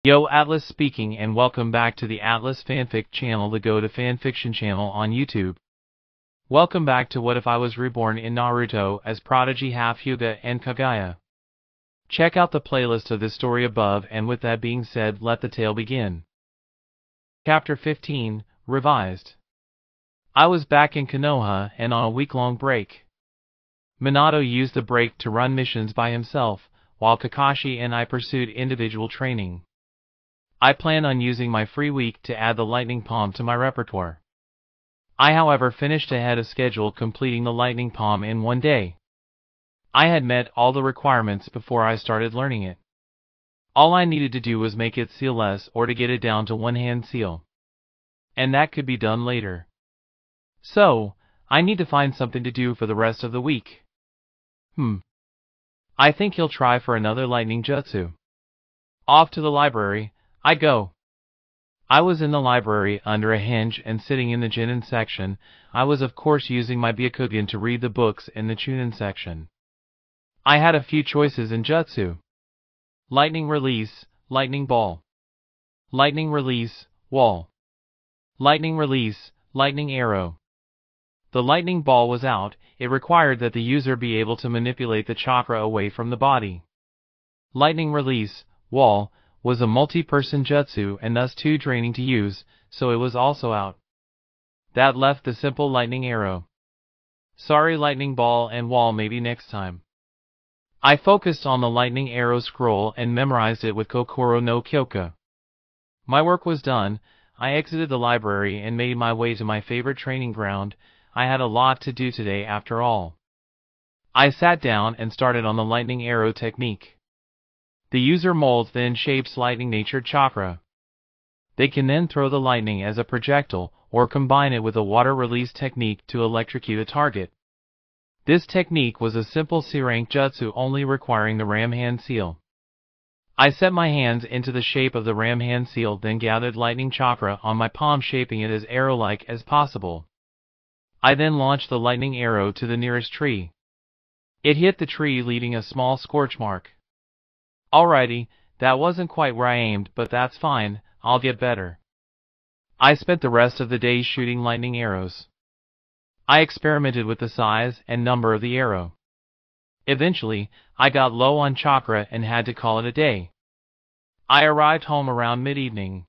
Yo, Atlas speaking, and welcome back to the Atlas Fanfic channel, the go-to fanfiction channel on YouTube. Welcome back to What If I Was Reborn in Naruto as Prodigy, Hyuga, and Kaguya. Check out the playlist of this story above, and with that being said, let the tale begin. Chapter 15, Revised. I was back in Konoha and on a week-long break. Minato used the break to run missions by himself, while Kakashi and I pursued individual training. I plan on using my free week to add the lightning palm to my repertoire. I, however, finished ahead of schedule, completing the lightning palm in one day. I had met all the requirements before I started learning it. All I needed to do was make it seal-less or to get it down to one-hand seal. And that could be done later. So, I need to find something to do for the rest of the week. I think he'll try for another lightning jutsu. Off to the library I go. I was in the library under a hinge and sitting in the Jinin section. I was of course using my Byakugan to read the books in the Chunin section. I had a few choices in jutsu. Lightning release, lightning ball. Lightning release, wall. Lightning release, lightning arrow. The lightning ball was out. It required that the user be able to manipulate the chakra away from the body. Lightning release, wall, was a multi-person jutsu and thus too draining to use, so it was also out. That left the simple lightning arrow. Sorry, lightning ball and wall, maybe next time. I focused on the lightning arrow scroll and memorized it with Kokoro no Kyoka. My work was done. I exited the library and made my way to my favorite training ground. I had a lot to do today after all. I sat down and started on the lightning arrow technique. The user molds then shapes lightning-natured chakra. They can then throw the lightning as a projectile or combine it with a water release technique to electrocute a target. This technique was a simple C-rank jutsu only requiring the ram hand seal. I set my hands into the shape of the ram hand seal, then gathered lightning chakra on my palm, shaping it as arrow-like as possible. I then launched the lightning arrow to the nearest tree. It hit the tree, leaving a small scorch mark. Alrighty, that wasn't quite where I aimed, but that's fine, I'll get better. I spent the rest of the day shooting lightning arrows. I experimented with the size and number of the arrow. Eventually, I got low on chakra and had to call it a day. I arrived home around mid-evening.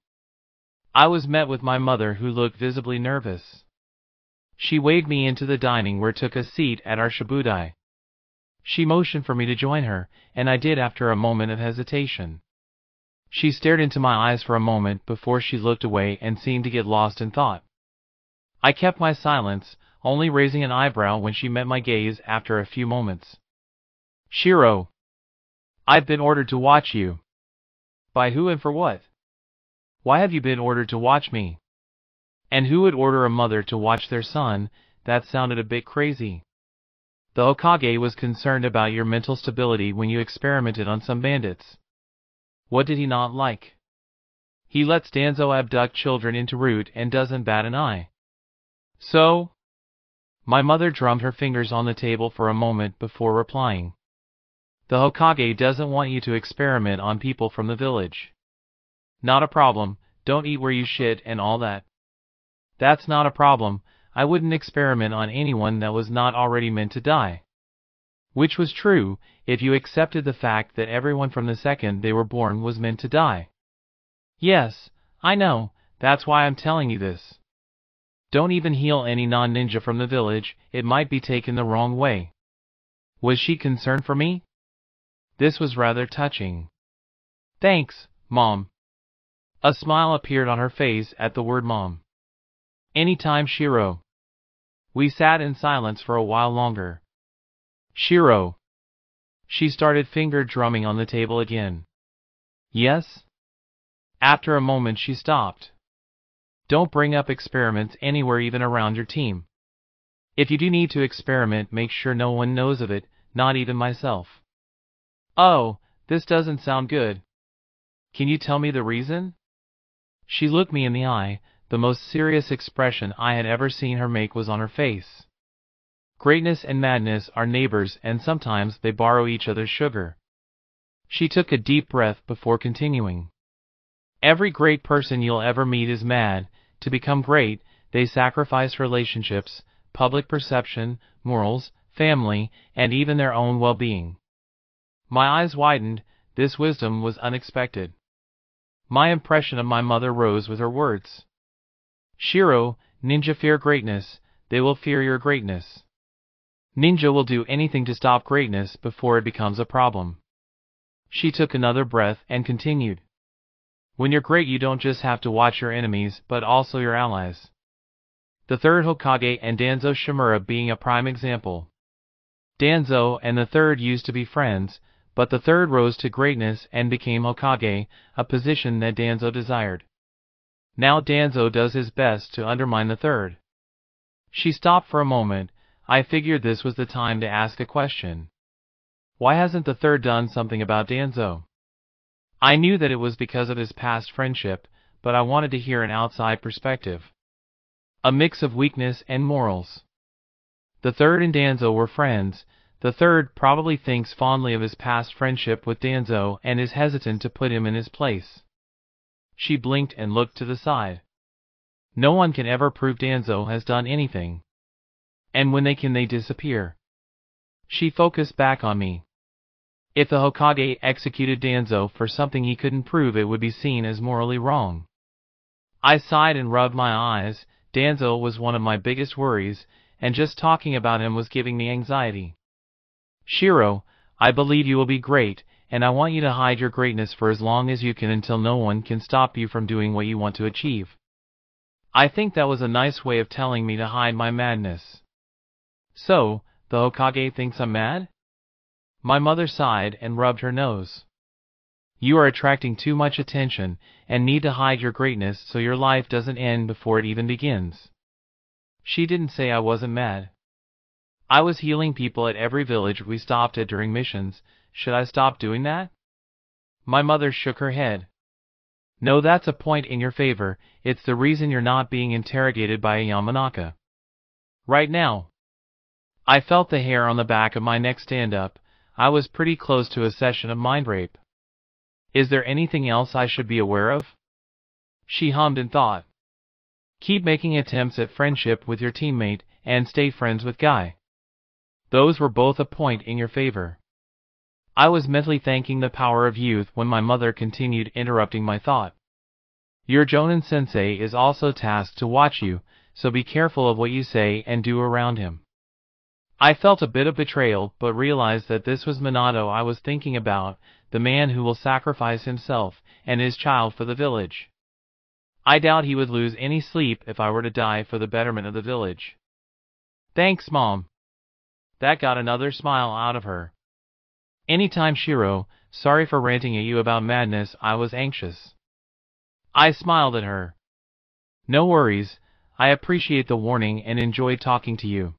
I was met with my mother, who looked visibly nervous. She waved me into the dining room, took a seat at our shippuden. She motioned for me to join her, and I did after a moment of hesitation. She stared into my eyes for a moment before she looked away and seemed to get lost in thought. I kept my silence, only raising an eyebrow when she met my gaze after a few moments. Shiro, I've been ordered to watch you. By who and for what? Why have you been ordered to watch me? And who would order a mother to watch their son? That sounded a bit crazy. The Hokage was concerned about your mental stability when you experimented on some bandits. What did he not like? He lets Danzo abduct children into root and doesn't bat an eye. So? My mother drummed her fingers on the table for a moment before replying. The Hokage doesn't want you to experiment on people from the village. Not a problem, don't eat where you shit and all that. That's not a problem. I wouldn't experiment on anyone that was not already meant to die. Which was true, if you accepted the fact that everyone from the second they were born was meant to die. Yes, I know, that's why I'm telling you this. Don't even heal any non-ninja from the village, it might be taken the wrong way. Was she concerned for me? This was rather touching. Thanks, Mom. A smile appeared on her face at the word Mom. Anytime, Shiro. We sat in silence for a while longer. Shiro. She started finger drumming on the table again. Yes? After a moment she stopped. Don't bring up experiments anywhere, even around your team. If you do need to experiment, make sure no one knows of it, not even myself. Oh, this doesn't sound good. Can you tell me the reason? She looked me in the eye. The most serious expression I had ever seen her make was on her face. Greatness and madness are neighbors, and sometimes they borrow each other's sugar. She took a deep breath before continuing. Every great person you'll ever meet is mad. To become great, they sacrifice relationships, public perception, morals, family, and even their own well-being. My eyes widened. This wisdom was unexpected. My impression of my mother rose with her words. Shiro, ninja fear greatness. They will fear your greatness. Ninja will do anything to stop greatness before it becomes a problem. She took another breath and continued. When you're great, you don't just have to watch your enemies, but also your allies. The third Hokage and Danzo Shimura being a prime example. Danzo and the third used to be friends, but the third rose to greatness and became Hokage, a position that Danzo desired. Now Danzo does his best to undermine the third. She stopped for a moment. I figured this was the time to ask a question. Why hasn't the third done something about Danzo? I knew that it was because of his past friendship, but I wanted to hear an outside perspective. A mix of weakness and morals. The third and Danzo were friends. The third probably thinks fondly of his past friendship with Danzo and is hesitant to put him in his place. She blinked and looked to the side. No one can ever prove Danzo has done anything. And when they can, they disappear. She focused back on me. If the Hokage executed Danzo for something he couldn't prove, it would be seen as morally wrong. I sighed and rubbed my eyes. Danzo was one of my biggest worries, and just talking about him was giving me anxiety. Shiro, I believe you will be great, and I want you to hide your greatness for as long as you can until no one can stop you from doing what you want to achieve. I think that was a nice way of telling me to hide my madness. So, the Hokage thinks I'm mad? My mother sighed and rubbed her nose. You are attracting too much attention, and need to hide your greatness so your life doesn't end before it even begins. She didn't say I wasn't mad. I was healing people at every village we stopped at during missions. Should I stop doing that? My mother shook her head. No, that's a point in your favor. It's the reason you're not being interrogated by a Yamanaka. Right now. I felt the hair on the back of my neck stand up. I was pretty close to a session of mind rape. Is there anything else I should be aware of? She hummed and thought. Keep making attempts at friendship with your teammate, and stay friends with Guy. Those were both a point in your favor. I was mentally thanking the power of youth when my mother continued, interrupting my thought. Your Jonin-sensei is also tasked to watch you, so be careful of what you say and do around him. I felt a bit of betrayal, but realized that this was Minato I was thinking about, the man who will sacrifice himself and his child for the village. I doubt he would lose any sleep if I were to die for the betterment of the village. Thanks, Mom. That got another smile out of her. Anytime, Shiro. Sorry for ranting at you about madness. I was anxious. I smiled at her. No worries. I appreciate the warning and enjoyed talking to you.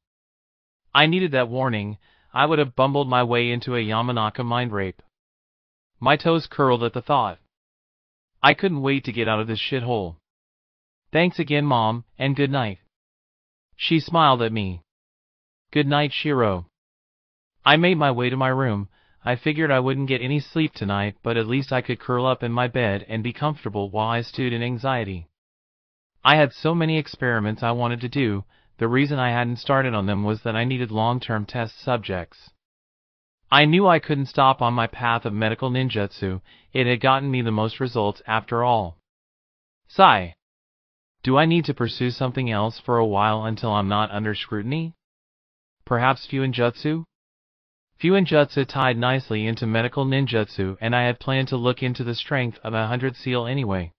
I needed that warning. I would have bumbled my way into a Yamanaka mind rape. My toes curled at the thought. I couldn't wait to get out of this shithole. Thanks again, Mom, and good night. She smiled at me. Good night, Shiro. I made my way to my room. I figured I wouldn't get any sleep tonight, but at least I could curl up in my bed and be comfortable while I stewed in anxiety. I had so many experiments I wanted to do. The reason I hadn't started on them was that I needed long-term test subjects. I knew I couldn't stop on my path of medical ninjutsu. It had gotten me the most results after all. Sigh. Do I need to pursue something else for a while until I'm not under scrutiny? Perhaps Fuinjutsu? Fuinjutsu tied nicely into medical ninjutsu, and I had planned to look into the strength of 100 seal anyway.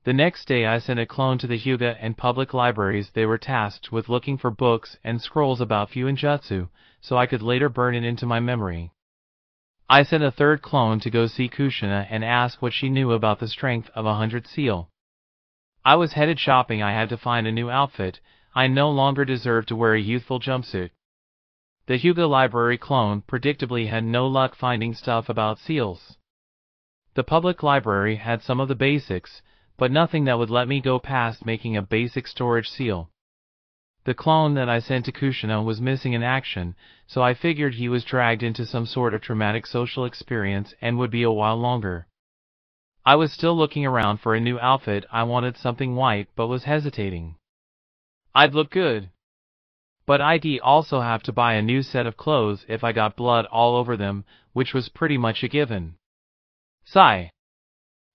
The next day I sent a clone to the Hyuga and public libraries. They were tasked with looking for books and scrolls about Fuinjutsu, so I could later burn it into my memory. I sent a third clone to go see Kushina and ask what she knew about the strength of 100 seal. I was headed shopping. I had to find a new outfit. I no longer deserved to wear a youthful jumpsuit. The Hyuga library clone predictably had no luck finding stuff about seals. The public library had some of the basics, but nothing that would let me go past making a basic storage seal. The clone that I sent to Kushina was missing in action, so I figured he was dragged into some sort of traumatic social experience and would be a while longer. I was still looking around for a new outfit. I wanted something white but was hesitating. I'd look good, but I'd also have to buy a new set of clothes if I got blood all over them, which was pretty much a given. Sigh.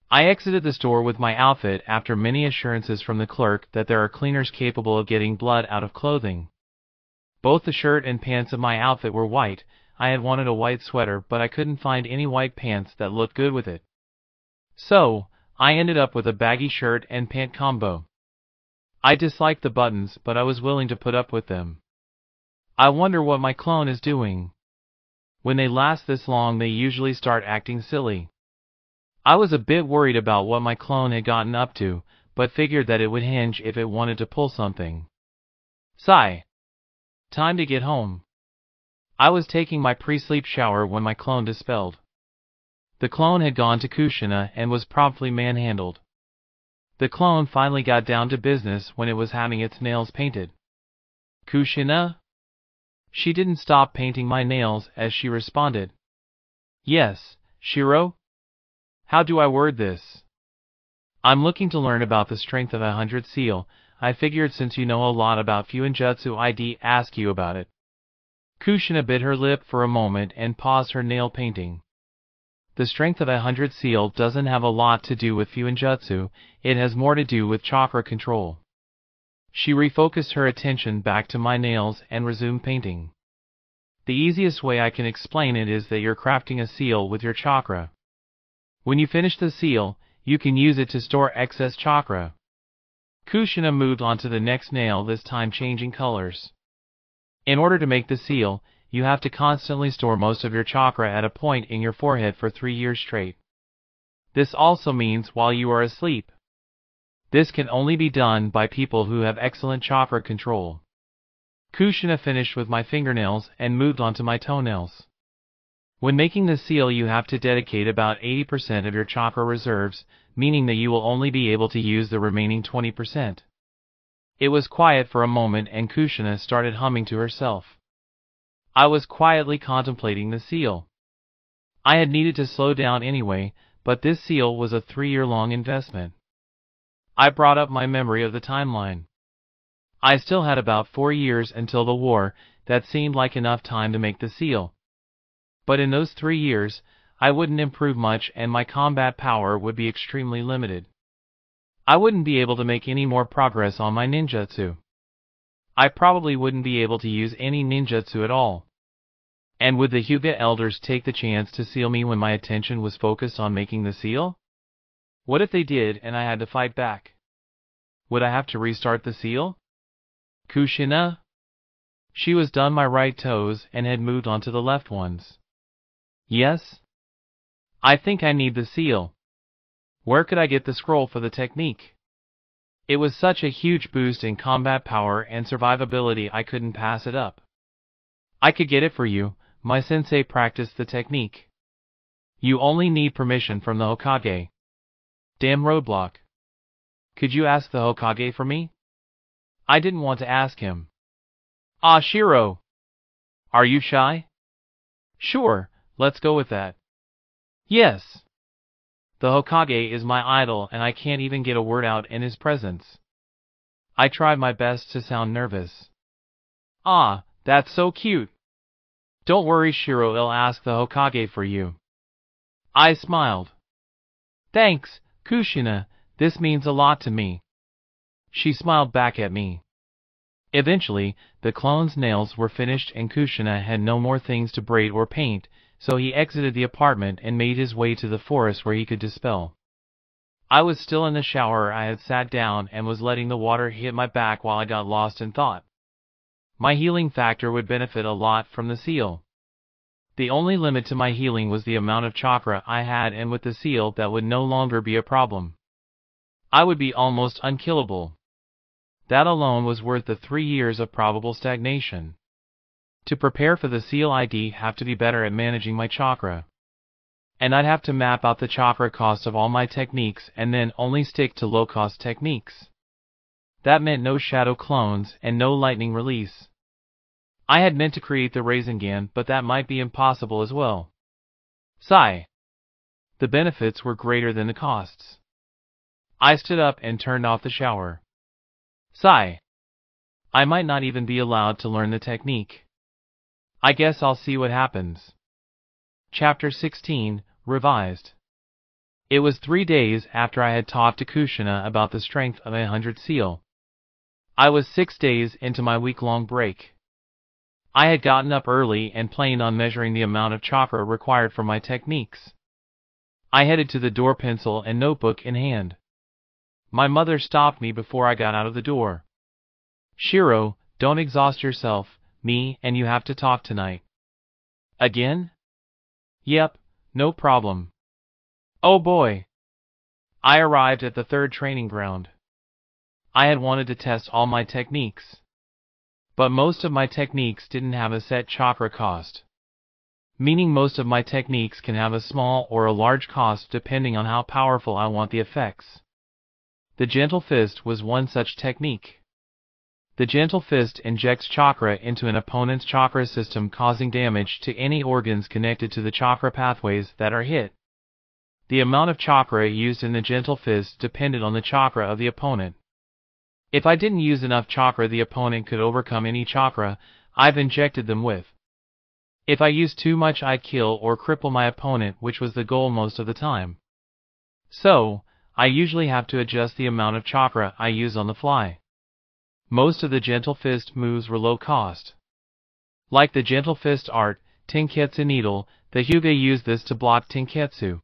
I exited the store with my outfit after many assurances from the clerk that there are cleaners capable of getting blood out of clothing. Both the shirt and pants of my outfit were white. I had wanted a white sweater, but I couldn't find any white pants that looked good with it. So, I ended up with a baggy shirt and pant combo. I disliked the buttons, but I was willing to put up with them. I wonder what my clone is doing. When they last this long, they usually start acting silly. I was a bit worried about what my clone had gotten up to, but figured that it would hinge if it wanted to pull something. Sigh. Time to get home. I was taking my pre-sleep shower when my clone dispelled. The clone had gone to Kushina and was promptly manhandled. The clone finally got down to business when it was having its nails painted. Kushina? She didn't stop painting my nails as she responded. Yes, Shiro? How do I word this? I'm looking to learn about the strength of 100 seal. I figured since you know a lot about Fuinjutsu I'd ask you about it. Kushina bit her lip for a moment and paused her nail painting. The strength of 100 seal doesn't have a lot to do with Fuinjutsu, it has more to do with chakra control. She refocused her attention back to my nails and resumed painting. The easiest way I can explain it is that you're crafting a seal with your chakra. When you finish the seal, you can use it to store excess chakra. Kushina moved on to the next nail, this time changing colors. In order to make the seal, you have to constantly store most of your chakra at a point in your forehead for 3 years straight. This also means while you are asleep. This can only be done by people who have excellent chakra control. Kushina finished with my fingernails and moved on to my toenails. When making the seal, you have to dedicate about 80% of your chakra reserves, meaning that you will only be able to use the remaining 20%. It was quiet for a moment and Kushina started humming to herself. I was quietly contemplating the seal. I had needed to slow down anyway, but this seal was a 3-year-long investment. I brought up my memory of the timeline. I still had about 4 years until the war. That seemed like enough time to make the seal. But in those 3 years, I wouldn't improve much and my combat power would be extremely limited. I wouldn't be able to make any more progress on my ninjutsu. I probably wouldn't be able to use any ninjutsu at all. And would the Hyuga elders take the chance to seal me when my attention was focused on making the seal? What if they did and I had to fight back? Would I have to restart the seal? Kushina? She was done my right toes and had moved on to the left ones. Yes? I think I need the seal. Where could I get the scroll for the technique? It was such a huge boost in combat power and survivability, I couldn't pass it up. I could get it for you. My sensei practiced the technique. You only need permission from the Hokage. Damn roadblock. Could you ask the Hokage for me? I didn't want to ask him. Ah, Shiro! Are you shy? Sure, let's go with that. Yes. The Hokage is my idol and I can't even get a word out in his presence. I tried my best to sound nervous. Ah, that's so cute. Don't worry, Shiro, I'll ask the Hokage for you. I smiled. Thanks, Kushina, this means a lot to me. She smiled back at me. Eventually, the clone's nails were finished and Kushina had no more things to braid or paint, so he exited the apartment and made his way to the forest where he could dispel. I was still in the shower. I had sat down and was letting the water hit my back while I got lost in thought. My healing factor would benefit a lot from the seal. The only limit to my healing was the amount of chakra I had, and with the seal that would no longer be a problem. I would be almost unkillable. That alone was worth the 3 years of probable stagnation. To prepare for the seal, I'd have to be better at managing my chakra. And I'd have to map out the chakra cost of all my techniques and then only stick to low-cost techniques. That meant no shadow clones and no lightning release. I had meant to create the Rasengan, but that might be impossible as well. Sigh. The benefits were greater than the costs. I stood up and turned off the shower. Sigh. I might not even be allowed to learn the technique. I guess I'll see what happens. Chapter 16, Revised. It was 3 days after I had talked to Kushina about the strength of 100 seal. I was 6 days into my week-long break. I had gotten up early and planned on measuring the amount of chakra required for my techniques. I headed to the door, pencil and notebook in hand. My mother stopped me before I got out of the door. Shiro, don't exhaust yourself, me and you have to talk tonight. Again? Yep, no problem. Oh boy. I arrived at the 3rd training ground. I had wanted to test all my techniques. But most of my techniques didn't have a set chakra cost. Meaning most of my techniques can have a small or a large cost depending on how powerful I want the effects. The Gentle Fist was one such technique. The Gentle Fist injects chakra into an opponent's chakra system, causing damage to any organs connected to the chakra pathways that are hit. The amount of chakra used in the Gentle Fist depended on the chakra of the opponent. If I didn't use enough chakra, the opponent could overcome any chakra I've injected them with. If I used too much, I'd kill or cripple my opponent, which was the goal most of the time. So, I usually have to adjust the amount of chakra I use on the fly. Most of the Gentle Fist moves were low cost. Like the Gentle Fist art, Tenketsu Needle, the Hyuga used this to block Tenketsu.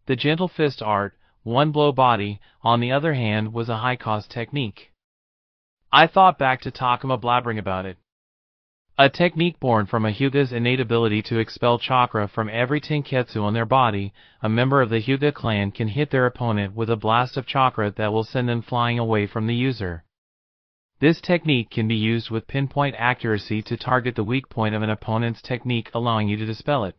The Gentle Fist art, One Blow Body, on the other hand, was a high-cost technique. I thought back to Takuma blabbering about it. A technique born from a Hyuga's innate ability to expel chakra from every Tenketsu on their body. A member of the Hyuga clan can hit their opponent with a blast of chakra that will send them flying away from the user. This technique can be used with pinpoint accuracy to target the weak point of an opponent's technique, allowing you to dispel it.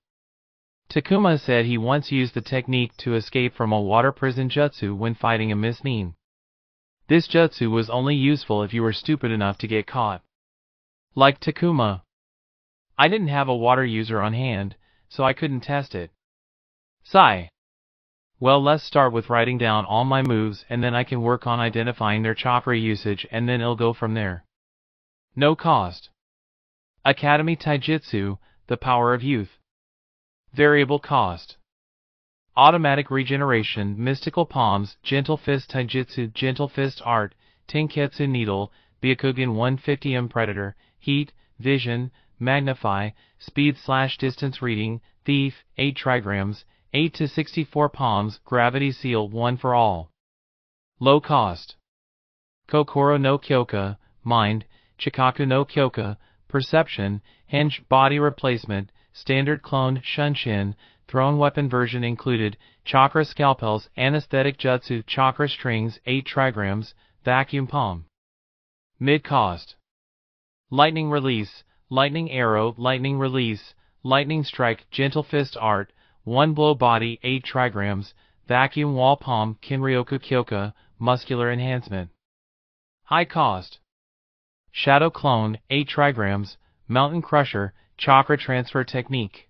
Takuma said he once used the technique to escape from a water prison jutsu when fighting a Miss Nin. This jutsu was only useful if you were stupid enough to get caught. Like Takuma. I didn't have a water user on hand, so I couldn't test it. Sigh. Well, let's start with writing down all my moves, and then I can work on identifying their chakra usage, and then it'll go from there. No cost. Academy Taijutsu, the power of youth. Variable cost. Automatic regeneration, mystical palms, Gentle Fist Taijutsu, Gentle Fist art, Tenketsu Needle, Byakugan 150M Predator, Heat, Vision, Magnify, Speed/Distance Reading, Thief, 8 trigrams, 8 to 64 palms, Gravity Seal, 1 for all. Low cost. Kokoro no Kyoka, Mind, Chikaku no Kyoka, Perception, Henge, Body Replacement, Standard Clone, Shunshin, Thrown Weapon version included, Chakra Scalpels, Anesthetic Jutsu, Chakra Strings, 8 trigrams, Vacuum Palm. Mid-cost. Lightning Release, Lightning Arrow, Lightning Release, Lightning Strike, Gentle Fist art, One Blow Body, 8 trigrams, Vacuum Wall Palm, Kinryoku Kyoka, Muscular Enhancement. High cost. Shadow Clone, 8 trigrams, Mountain Crusher, Chakra Transfer Technique.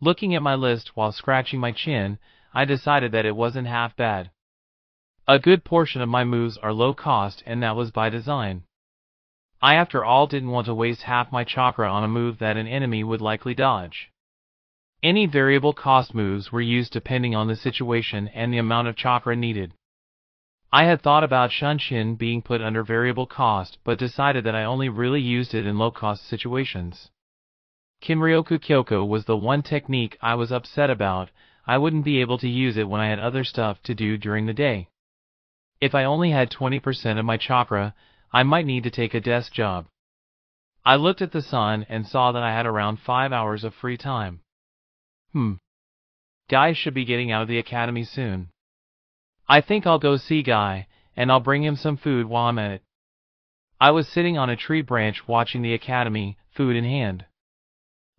Looking at my list while scratching my chin, I decided that it wasn't half bad. A good portion of my moves are low cost, and that was by design. I, after all, didn't want to waste half my chakra on a move that an enemy would likely dodge. Any variable cost moves were used depending on the situation and the amount of chakra needed. I had thought about Shunshin being put under variable cost, but decided that I only really used it in low-cost situations. Kinryoku Kyoka was the one technique I was upset about. I wouldn't be able to use it when I had other stuff to do during the day. If I only had 20% of my chakra, I might need to take a desk job. I looked at the sun and saw that I had around 5 hours of free time. Guy should be getting out of the academy soon. I think I'll go see Guy, and I'll bring him some food while I'm at it. I was sitting on a tree branch watching the academy, food in hand.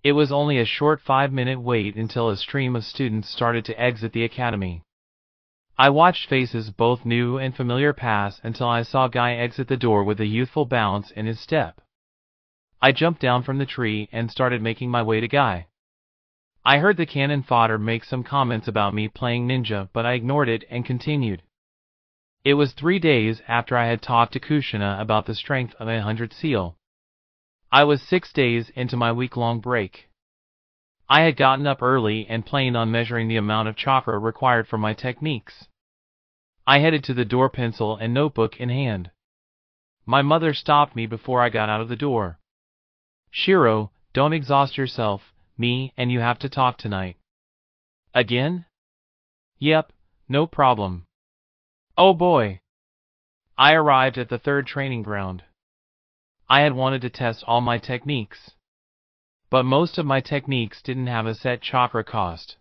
It was only a short 5-minute wait until a stream of students started to exit the academy. I watched faces both new and familiar pass until I saw Guy exit the door with a youthful bounce in his step. I jumped down from the tree and started making my way to Guy. I heard the cannon fodder make some comments about me playing ninja, but I ignored it and continued. It was 3 days after I had talked to Kushina about the strength of 100 seal. I was 6 days into my week-long break. I had gotten up early and planned on measuring the amount of chakra required for my techniques. I headed to the door, pencil and notebook in hand. My mother stopped me before I got out of the door. Shiro, don't exhaust yourself, me and you have to talk tonight. Again? Yep, no problem. Oh boy. I arrived at the third training ground. I had wanted to test all my techniques. But most of my techniques didn't have a set chakra cost.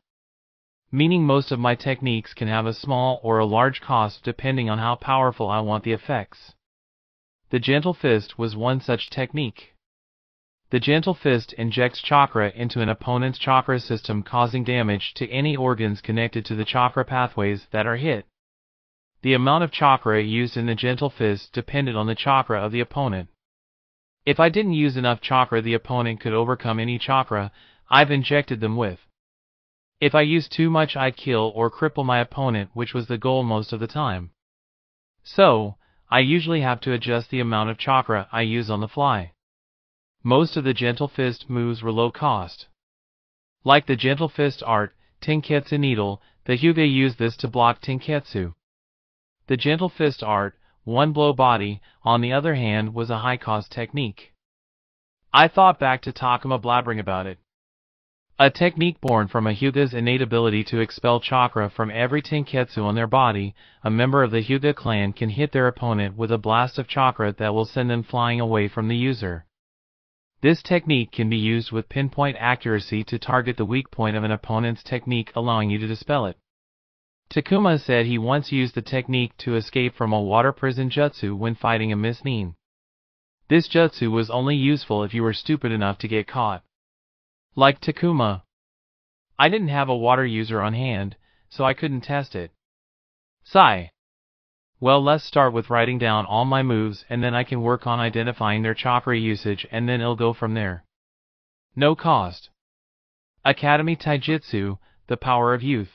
Meaning most of my techniques can have a small or a large cost depending on how powerful I want the effects. The Gentle Fist was one such technique. The Gentle Fist injects chakra into an opponent's chakra system, causing damage to any organs connected to the chakra pathways that are hit. The amount of chakra used in the Gentle Fist depended on the chakra of the opponent. If I didn't use enough chakra, the opponent could overcome any chakra I've injected them with. If I used too much, I'd kill or cripple my opponent, which was the goal most of the time. So, I usually have to adjust the amount of chakra I use on the fly. Most of the Gentle Fist moves were low cost. Like the Gentle Fist art, Tenketsu Needle, the Hyuga used this to block Tenketsu. The Gentle Fist art, One Blow Body, on the other hand, was a high-cost technique. I thought back to Takuma blabbering about it. A technique born from a Hyuga's innate ability to expel chakra from every Tenketsu on their body. A member of the Hyuga clan can hit their opponent with a blast of chakra that will send them flying away from the user. This technique can be used with pinpoint accuracy to target the weak point of an opponent's technique, allowing you to dispel it. Takuma said he once used the technique to escape from a water prison jutsu when fighting a Miss Nin. This jutsu was only useful if you were stupid enough to get caught. Like Takuma, I didn't have a water user on hand, so I couldn't test it. Sigh. Well, let's start with writing down all my moves, and then I can work on identifying their chakra usage, and then it'll go from there. No cost. Academy Taijutsu, the power of youth.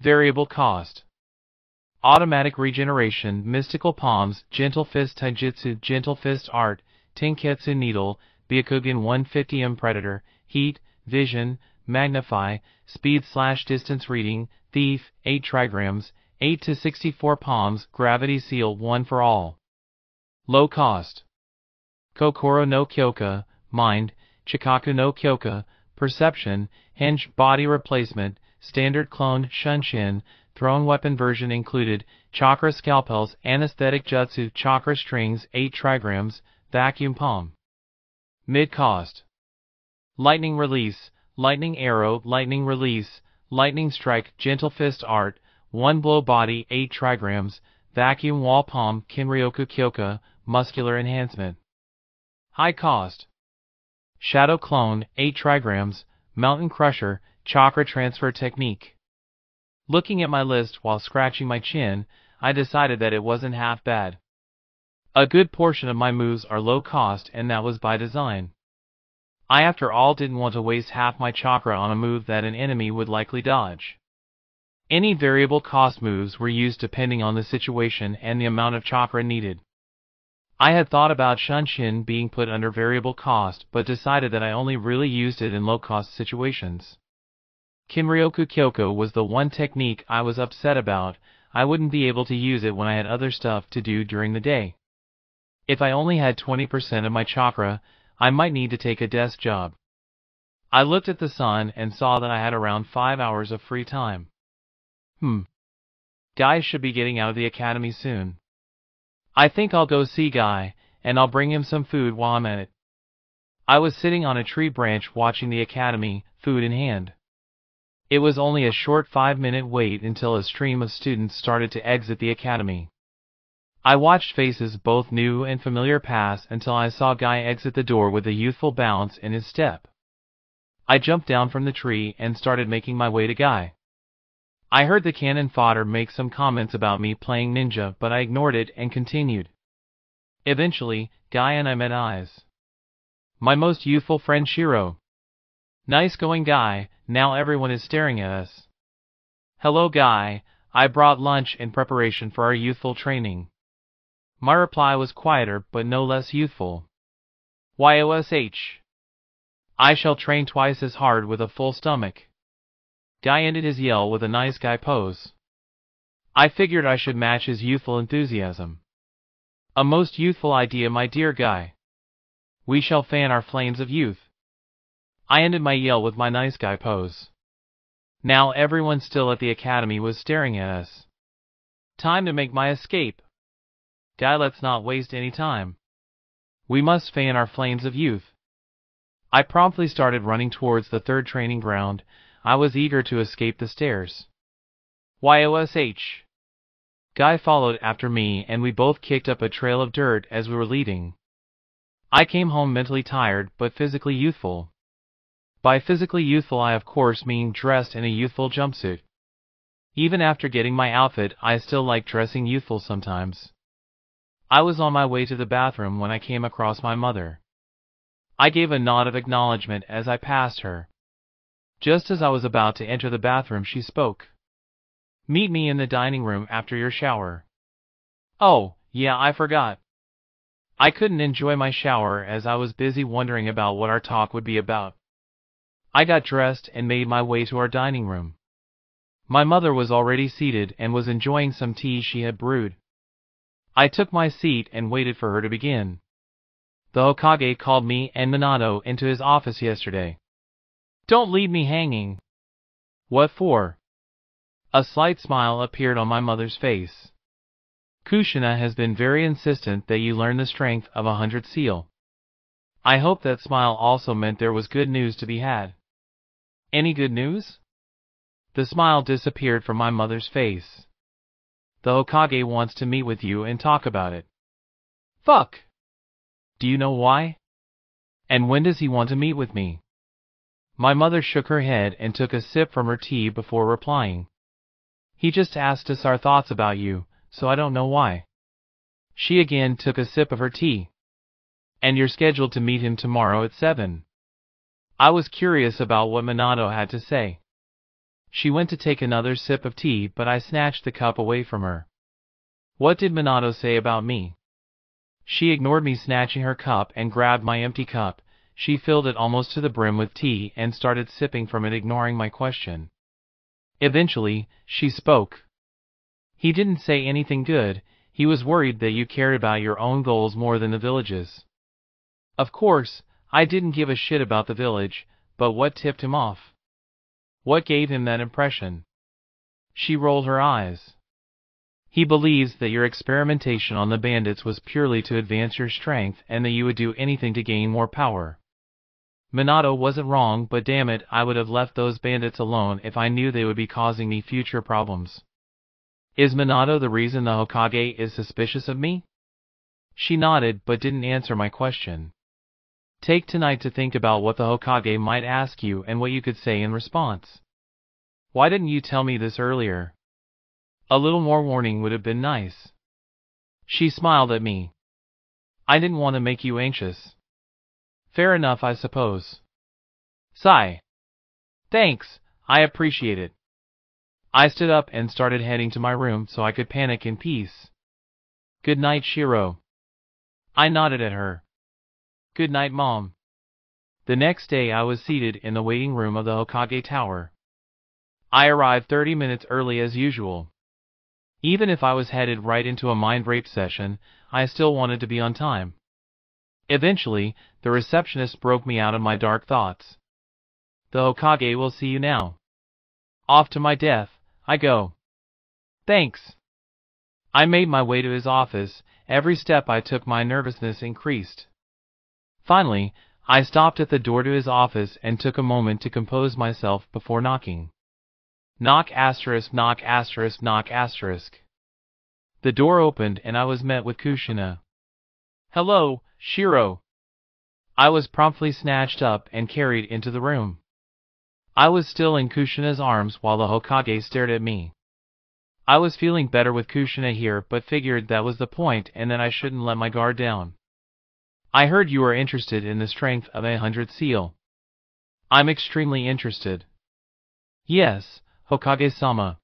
Variable cost. Automatic regeneration, mystical palms, Gentle Fist Taijutsu, Gentle Fist art, Tenketsu Needle, Byakugan 150M Predator, Heat, Vision, Magnify, Speed/Distance Reading, Thief, 8 trigrams, 8 to 64 palms, Gravity Seal, 1 for all. Low cost. Kokoro no Kyoka, Mind, Chikaku no Kyoka, Perception, Hinge, Body Replacement, Standard Clone, Shunshin, Thrown Weapon version included, Chakra Scalpels, Anesthetic Jutsu, Chakra Strings, 8 trigrams, Vacuum Palm. Mid-cost. Lightning Release, Lightning Arrow, Lightning Release, Lightning Strike, Gentle Fist art, One Blow Body, 8 trigrams, Vacuum Wall Palm, Kinryoku Kyoka, Muscular Enhancement. High cost. Shadow Clone, 8 trigrams, Mountain Crusher, Chakra Transfer Technique. Looking at my list while scratching my chin, I decided that it wasn't half bad. A good portion of my moves are low cost, and that was by design. I, after all, didn't want to waste half my chakra on a move that an enemy would likely dodge. Any variable cost moves were used depending on the situation and the amount of chakra needed. I had thought about Shunshin being put under variable cost, but decided that I only really used it in low-cost situations. Kinryoku Kyoka was the one technique I was upset about. I wouldn't be able to use it when I had other stuff to do during the day. If I only had 20% of my chakra, I might need to take a desk job. I looked at the sun and saw that I had around 5 hours of free time. Guy should be getting out of the academy soon. I think I'll go see Guy, and I'll bring him some food while I'm at it. I was sitting on a tree branch watching the academy, food in hand. It was only a short 5-minute wait until a stream of students started to exit the academy. I watched faces both new and familiar pass until I saw Guy exit the door with a youthful bounce in his step. I jumped down from the tree and started making my way to Guy. I heard the cannon fodder make some comments about me playing ninja, but I ignored it and continued. Eventually, Guy and I met eyes. My most youthful friend Shiro. Nice going, Guy. Now everyone is staring at us. Hello, Guy. I brought lunch in preparation for our youthful training. My reply was quieter but no less youthful. YOSH. I shall train twice as hard with a full stomach. Guy ended his yell with a nice guy pose. I figured I should match his youthful enthusiasm. A most youthful idea, my dear Guy. We shall fan our flames of youth. I ended my yell with my nice guy pose. Now everyone still at the academy was staring at us. Time to make my escape. Guy, let's not waste any time. We must fan our flames of youth. I promptly started running towards the third training ground. I was eager to escape the stairs. YOSH. Guy followed after me and we both kicked up a trail of dirt as we were leaving. I came home mentally tired but physically youthful. By physically youthful I of course mean dressed in a youthful jumpsuit. Even after getting my outfit, I still like dressing youthful sometimes. I was on my way to the bathroom when I came across my mother. I gave a nod of acknowledgement as I passed her. Just as I was about to enter the bathroom, she spoke. Meet me in the dining room after your shower. Oh, yeah, I forgot. I couldn't enjoy my shower as I was busy wondering about what our talk would be about. I got dressed and made my way to our dining room. My mother was already seated and was enjoying some tea she had brewed. I took my seat and waited for her to begin. The Hokage called me and Minato into his office yesterday. Don't leave me hanging. What for? A slight smile appeared on my mother's face. Kushina has been very insistent that you learn the strength of 100 seal. I hope that smile also meant there was good news to be had. Any good news? The smile disappeared from my mother's face. The Hokage wants to meet with you and talk about it. Fuck! Do you know why? And when does he want to meet with me? My mother shook her head and took a sip from her tea before replying. He just asked us our thoughts about you, so I don't know why. She again took a sip of her tea. And you're scheduled to meet him tomorrow at 7. I was curious about what Minato had to say. She went to take another sip of tea, but I snatched the cup away from her. What did Minato say about me? She ignored me, snatching her cup and grabbed my empty cup. She filled it almost to the brim with tea and started sipping from it, ignoring my question. Eventually, she spoke. He didn't say anything good. He was worried that you cared about your own goals more than the village's. Of course, I didn't give a shit about the village, but what tipped him off? What gave him that impression? She rolled her eyes. He believes that your experimentation on the bandits was purely to advance your strength and that you would do anything to gain more power. Minato wasn't wrong, but damn it, I would have left those bandits alone if I knew they would be causing me future problems. Is Minato the reason the Hokage is suspicious of me? She nodded but didn't answer my question. Take tonight to think about what the Hokage might ask you and what you could say in response. Why didn't you tell me this earlier? A little more warning would have been nice. She smiled at me. I didn't want to make you anxious. Fair enough, I suppose. Sigh. Thanks, I appreciate it. I stood up and started heading to my room so I could panic in peace. Good night, Shiro. I nodded at her. Good night, Mom. The next day I was seated in the waiting room of the Hokage Tower. I arrived 30 minutes early as usual. Even if I was headed right into a mind rape session, I still wanted to be on time. Eventually, the receptionist broke me out of my dark thoughts. The Hokage will see you now. Off to my death, I go. Thanks. I made my way to his office. Every step I took my nervousness increased. Finally, I stopped at the door to his office and took a moment to compose myself before knocking. Knock asterisk, knock asterisk, knock asterisk. The door opened and I was met with Kushina. Hello, Shiro. I was promptly snatched up and carried into the room. I was still in Kushina's arms while the Hokage stared at me. I was feeling better with Kushina here, but figured that was the point and that I shouldn't let my guard down. I heard you are interested in the strength of 100 seal. I'm extremely interested. Yes, Hokage-sama.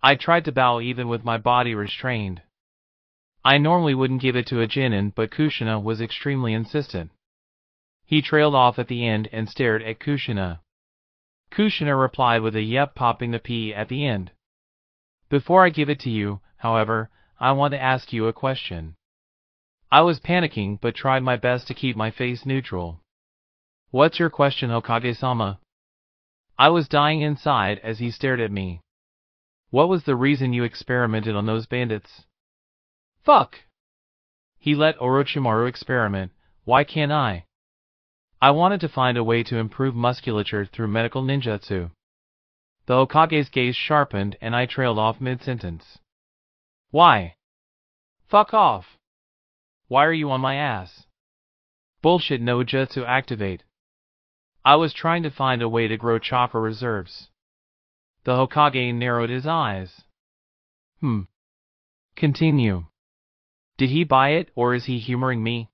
I tried to bow even with my body restrained. I normally wouldn't give it to a genin, but Kushina was extremely insistent. He trailed off at the end and stared at Kushina. Kushina replied with a yep, popping the P at the end. Before I give it to you, however, I want to ask you a question. I was panicking but tried my best to keep my face neutral. What's your question, Hokage-sama? I was dying inside as he stared at me. What was the reason you experimented on those bandits? Fuck! He let Orochimaru experiment, why can't I? I wanted to find a way to improve musculature through medical ninjutsu. The Hokage's gaze sharpened and I trailed off mid-sentence. Why? Fuck off! Why are you on my ass? Bullshit, no jutsu activate. I was trying to find a way to grow chakra reserves. The Hokage narrowed his eyes. Continue. Did he buy it or is he humoring me?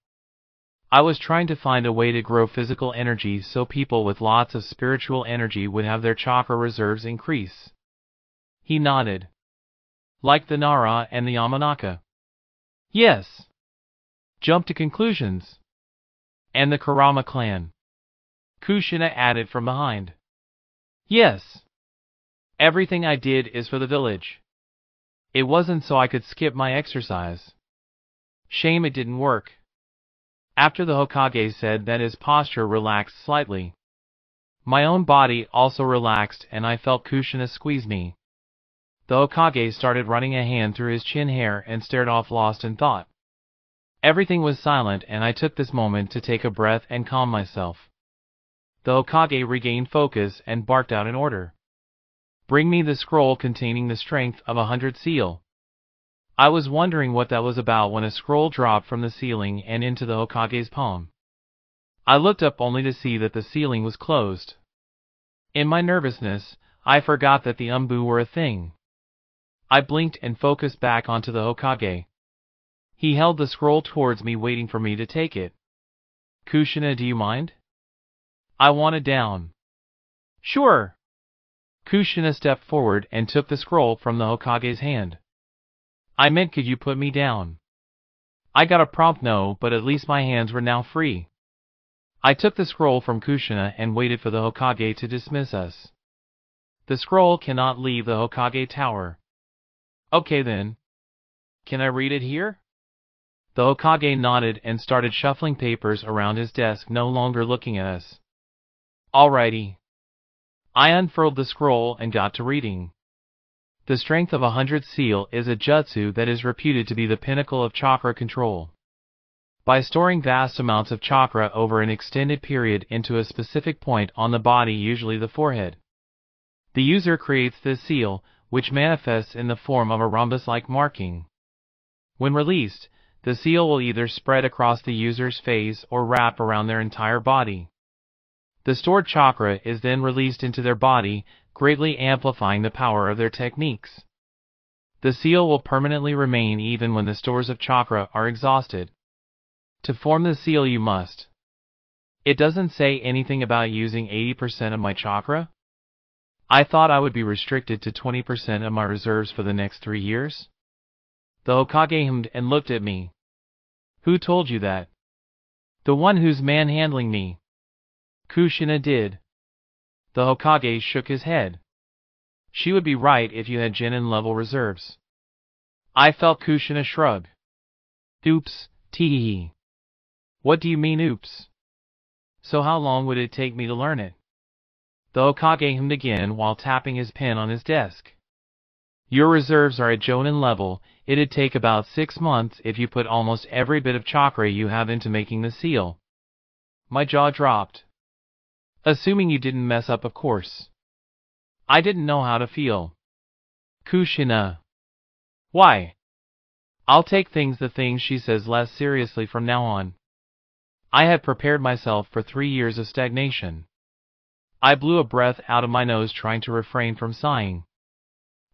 I was trying to find a way to grow physical energy so people with lots of spiritual energy would have their chakra reserves increase. He nodded. Like the Nara and the Yamanaka. Yes. Jump to conclusions. And the Kurama clan. Kushina added from behind. Yes. Everything I did is for the village. It wasn't so I could skip my exercise. Shame it didn't work. After the Hokage said that, his posture relaxed slightly. My own body also relaxed and I felt Kushina squeeze me. The Hokage started running a hand through his chin hair and stared off lost in thought. Everything was silent and I took this moment to take a breath and calm myself. The Hokage regained focus and barked out an order. Bring me the scroll containing the strength of 100 seal. I was wondering what that was about when a scroll dropped from the ceiling and into the Hokage's palm. I looked up only to see that the ceiling was closed. In my nervousness, I forgot that the Umbu were a thing. I blinked and focused back onto the Hokage. He held the scroll towards me, waiting for me to take it. Kushina, do you mind? I want it down. Sure. Kushina stepped forward and took the scroll from the Hokage's hand. I meant, could you put me down? I got a prompt no, but at least my hands were now free. I took the scroll from Kushina and waited for the Hokage to dismiss us. The scroll cannot leave the Hokage tower. Okay then. Can I read it here? The Hokage nodded and started shuffling papers around his desk, no longer looking at us. Alrighty. I unfurled the scroll and got to reading. The strength of 100 seal is a jutsu that is reputed to be the pinnacle of chakra control. By storing vast amounts of chakra over an extended period into a specific point on the body, usually the forehead, the user creates this seal, which manifests in the form of a rhombus-like marking. When released, the seal will either spread across the user's face or wrap around their entire body. The stored chakra is then released into their body, greatly amplifying the power of their techniques. The seal will permanently remain even when the stores of chakra are exhausted. To form the seal you must. It doesn't say anything about using 80% of my chakra? I thought I would be restricted to 20% of my reserves for the next 3 years? The Hokage hummed and looked at me. Who told you that? The one who's manhandling me. Kushina did. The Hokage shook his head. She would be right if you had genin-level reserves. I felt Kushina shrug. Oops, tee. What do you mean, oops? So how long would it take me to learn it? The Hokage hummed again while tapping his pen on his desk. Your reserves are at Jonin level. It'd take about 6 months if you put almost every bit of chakra you have into making the seal. My jaw dropped. Assuming you didn't mess up, of course. I didn't know how to feel. Kushina. Why? I'll take the things she says less seriously from now on. I had prepared myself for 3 years of stagnation. I blew a breath out of my nose, trying to refrain from sighing.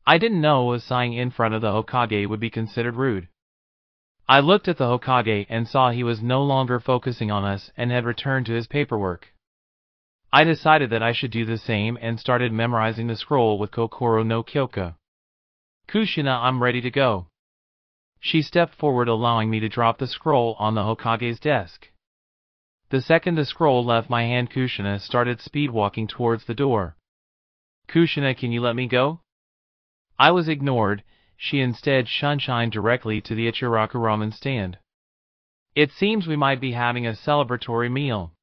I didn't know sighing in front of the Hokage would be considered rude. I looked at the Hokage and saw he was no longer focusing on us and had returned to his paperwork. I decided that I should do the same and started memorizing the scroll with Kokoro no Kyoka. Kushina, I'm ready to go. She stepped forward, allowing me to drop the scroll on the Hokage's desk. The second the scroll left my hand, Kushina started speed-walking towards the door. Kushina, can you let me go? I was ignored. She instead shined directly to the Ichiraku ramen stand. It seems we might be having a celebratory meal.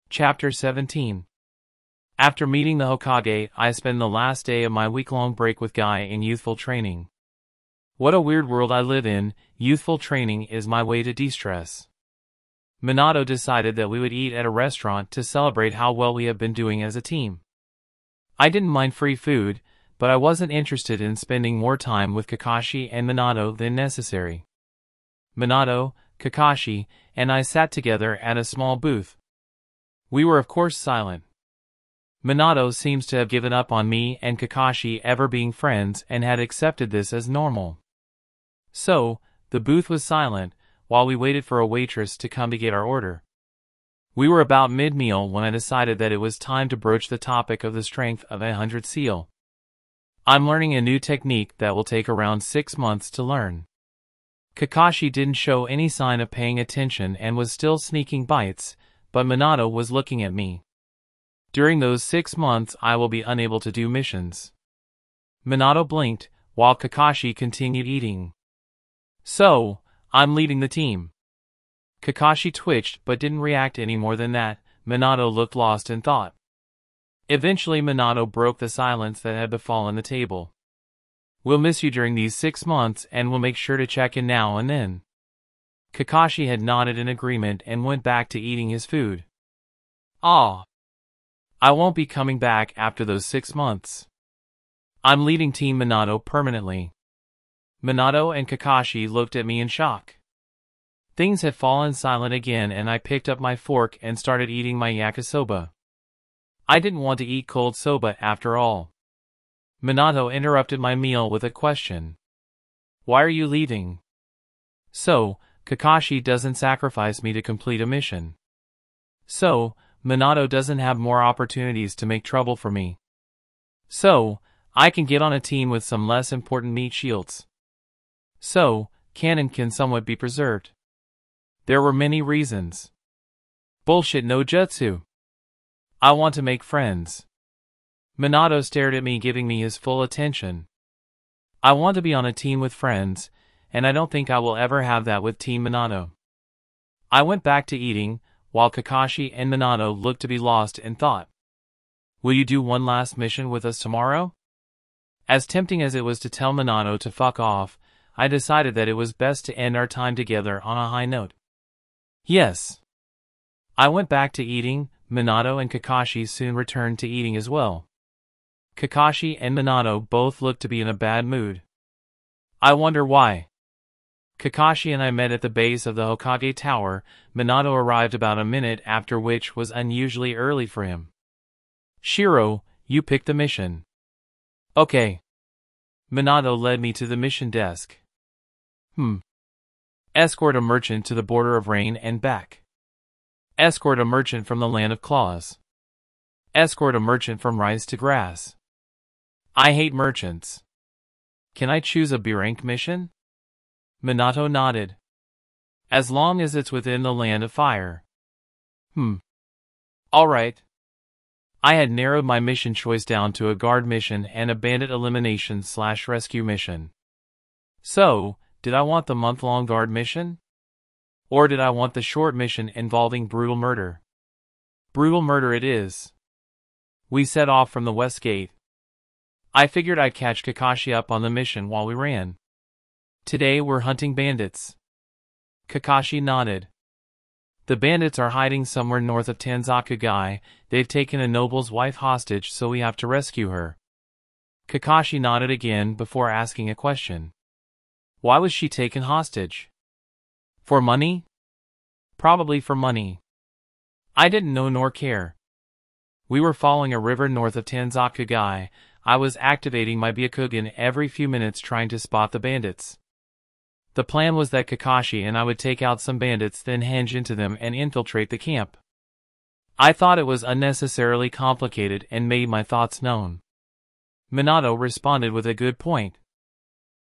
Chapter 17. After meeting the Hokage, I spend the last day of my week-long break with Guy in youthful training. What a weird world I live in. Youthful training is my way to de-stress. Minato decided that we would eat at a restaurant to celebrate how well we have been doing as a team. I didn't mind free food, but I wasn't interested in spending more time with Kakashi and Minato than necessary. Minato, Kakashi, and I sat together at a small booth. We were of course silent. Minato seems to have given up on me and Kakashi ever being friends and had accepted this as normal. So, the booth was silent, while we waited for a waitress to come to get our order. We were about mid-meal when I decided that it was time to broach the topic of the strength of 100 seal. I'm learning a new technique that will take around 6 months to learn. Kakashi didn't show any sign of paying attention and was still sneaking bites, but Minato was looking at me. During those 6 months I will be unable to do missions. Minato blinked, while Kakashi continued eating. So, I'm leading the team. Kakashi twitched but didn't react any more than that. Minato looked lost in thought. Eventually Minato broke the silence that had befallen the table. We'll miss you during these 6 months and we'll make sure to check in now and then. Kakashi had nodded in agreement and went back to eating his food. Ah. I won't be coming back after those 6 months. I'm leading Team Minato permanently. Minato and Kakashi looked at me in shock. Things had fallen silent again and I picked up my fork and started eating my yakisoba. I didn't want to eat cold soba after all. Minato interrupted my meal with a question. Why are you leaving? So, Kakashi doesn't sacrifice me to complete a mission. So, Minato doesn't have more opportunities to make trouble for me. So, I can get on a team with some less important meat shields. So, canon can somewhat be preserved. There were many reasons. Bullshit no jutsu. I want to make friends. Minato stared at me, giving me his full attention. I want to be on a team with friends, and I don't think I will ever have that with Team Minato. I went back to eating, while Kakashi and Minato looked to be lost in thought. Will you do one last mission with us tomorrow? As tempting as it was to tell Minato to fuck off, I decided that it was best to end our time together on a high note. Yes. I went back to eating. Minato and Kakashi soon returned to eating as well. Kakashi and Minato both looked to be in a bad mood. I wonder why. Kakashi and I met at the base of the Hokage Tower. Minato arrived about a minute after, which was unusually early for him. Shiro, you pick the mission. Okay. Minato led me to the mission desk. Escort a merchant to the border of rain and back. Escort a merchant from the land of claws. Escort a merchant from rice to grass. I hate merchants. Can I choose a B-rank mission? Minato nodded. As long as it's within the land of fire. Alright. I had narrowed my mission choice down to a guard mission and a bandit elimination/rescue mission. So, did I want the month-long guard mission? Or did I want the short mission involving brutal murder? Brutal murder it is. We set off from the west gate. I figured I'd catch Kakashi up on the mission while we ran. Today we're hunting bandits. Kakashi nodded. The bandits are hiding somewhere north of Tanzakugai. They've taken a noble's wife hostage, so we have to rescue her. Kakashi nodded again before asking a question. Why was she taken hostage? For money? Probably for money. I didn't know nor care. We were following a river north of Tanzakugai. I was activating my Byakugan every few minutes trying to spot the bandits. The plan was that Kakashi and I would take out some bandits, then henge into them and infiltrate the camp. I thought it was unnecessarily complicated and made my thoughts known. Minato responded with a good point.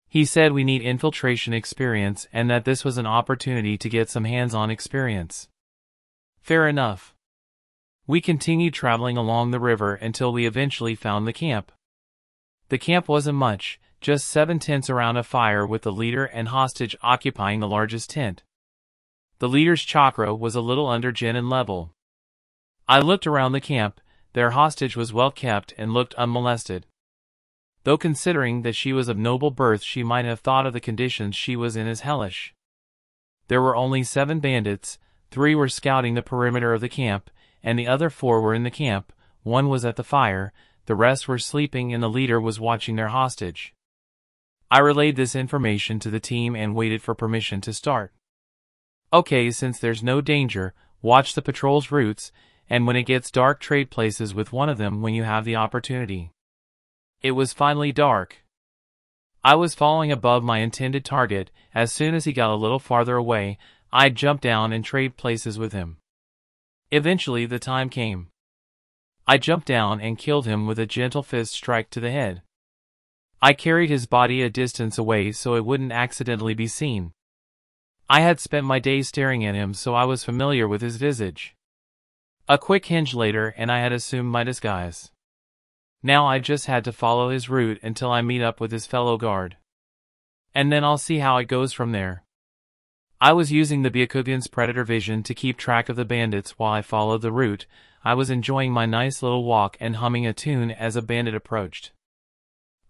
He said we need infiltration experience and that this was an opportunity to get some hands-on experience. Fair enough. We continued traveling along the river until we eventually found the camp. The camp wasn't much, just 7 tents around a fire with the leader and hostage occupying the largest tent. The leader's chakra was a little under Genin level. I looked around the camp. Their hostage was well kept and looked unmolested. Though considering that she was of noble birth, she might have thought of the conditions she was in as hellish. There were only 7 bandits, 3 were scouting the perimeter of the camp, and the other 4 were in the camp. 1 was at the fire, the rest were sleeping, and the leader was watching their hostage. I relayed this information to the team and waited for permission to start. Okay, since there's no danger, watch the patrol's routes, and when it gets dark, trade places with one of them when you have the opportunity. It was finally dark. I was falling above my intended target. As soon as he got a little farther away, I'd jump down and trade places with him. Eventually the time came. I jumped down and killed him with a gentle fist strike to the head. I carried his body a distance away so it wouldn't accidentally be seen. I had spent my days staring at him, so I was familiar with his visage. A quick hinge later and I had assumed my disguise. Now I just had to follow his route until I meet up with his fellow guard. And then I'll see how it goes from there. I was using the Byakugan's predator vision to keep track of the bandits while I followed the route. I was enjoying my nice little walk and humming a tune as a bandit approached.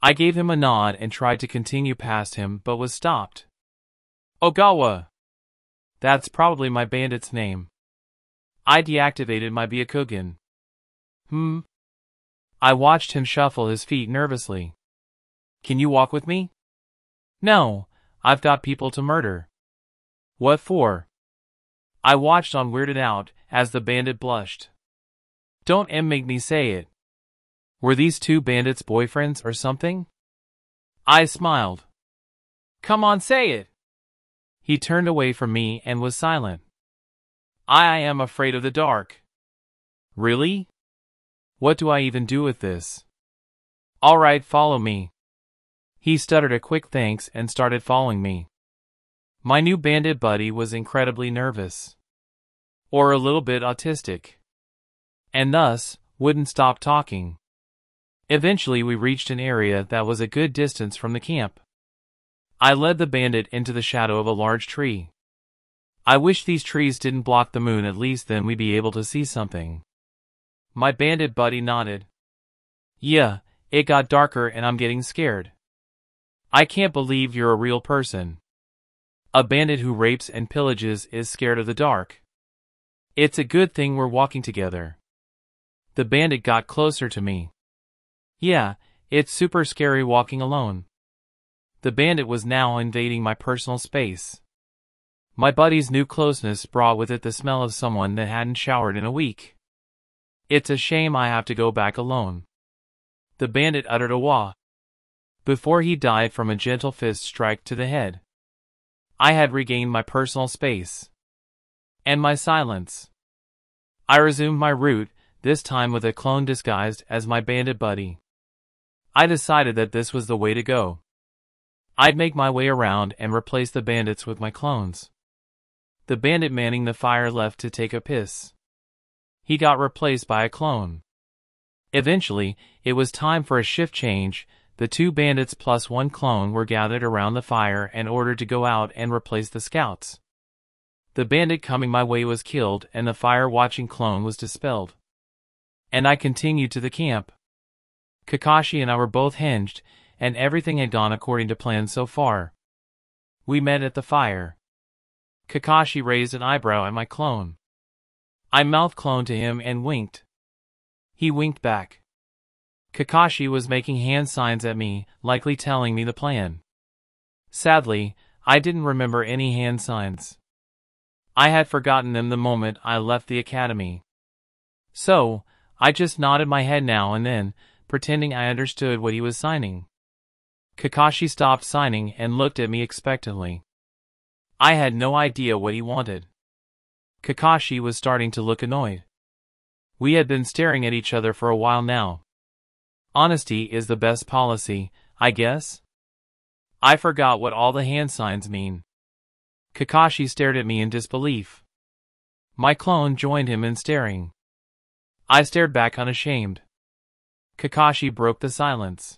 I gave him a nod and tried to continue past him but was stopped. Ogawa! That's probably my bandit's name. I deactivated my Byakugan. I watched him shuffle his feet nervously. Can you walk with me? No, I've got people to murder. What for? I watched on weirded out as the bandit blushed. Don't make me say it. Were these 2 bandits boyfriends or something? I smiled. Come on, say it. He turned away from me and was silent. I am afraid of the dark. Really? What do I even do with this? All right, follow me. He stuttered a quick thanks and started following me. My new bandit buddy was incredibly nervous. Or a little bit autistic. And thus, wouldn't stop talking. Eventually we reached an area that was a good distance from the camp. I led the bandit into the shadow of a large tree. I wish these trees didn't block the moon, at least then we'd be able to see something. My bandit buddy nodded. Yeah, it got darker and I'm getting scared. I can't believe you're a real person. A bandit who rapes and pillages is scared of the dark. It's a good thing we're walking together. The bandit got closer to me. Yeah, it's super scary walking alone. The bandit was now invading my personal space. My buddy's new closeness brought with it the smell of someone that hadn't showered in a week. It's a shame I have to go back alone. The bandit uttered a wah. Before he died from a gentle fist strike to the head. I had regained my personal space. And my silence. I resumed my route, this time with a clone disguised as my bandit buddy. I decided that this was the way to go. I'd make my way around and replace the bandits with my clones. The bandit manning the fire left to take a piss. He got replaced by a clone. Eventually, it was time for a shift change. The 2 bandits plus 1 clone were gathered around the fire and ordered to go out and replace the scouts. The bandit coming my way was killed and the fire-watching clone was dispelled. And I continued to the camp. Kakashi and I were both hinged, and everything had gone according to plan so far. We met at the fire. Kakashi raised an eyebrow at my clone. I mouth-cloned to him and winked. He winked back. Kakashi was making hand signs at me, likely telling me the plan. Sadly, I didn't remember any hand signs. I had forgotten them the moment I left the academy. So, I just nodded my head now and then, pretending I understood what he was signing. Kakashi stopped signing and looked at me expectantly. I had no idea what he wanted. Kakashi was starting to look annoyed. We had been staring at each other for a while now. Honesty is the best policy, I guess? I forgot what all the hand signs mean. Kakashi stared at me in disbelief. My clone joined him in staring. I stared back unashamed. Kakashi broke the silence.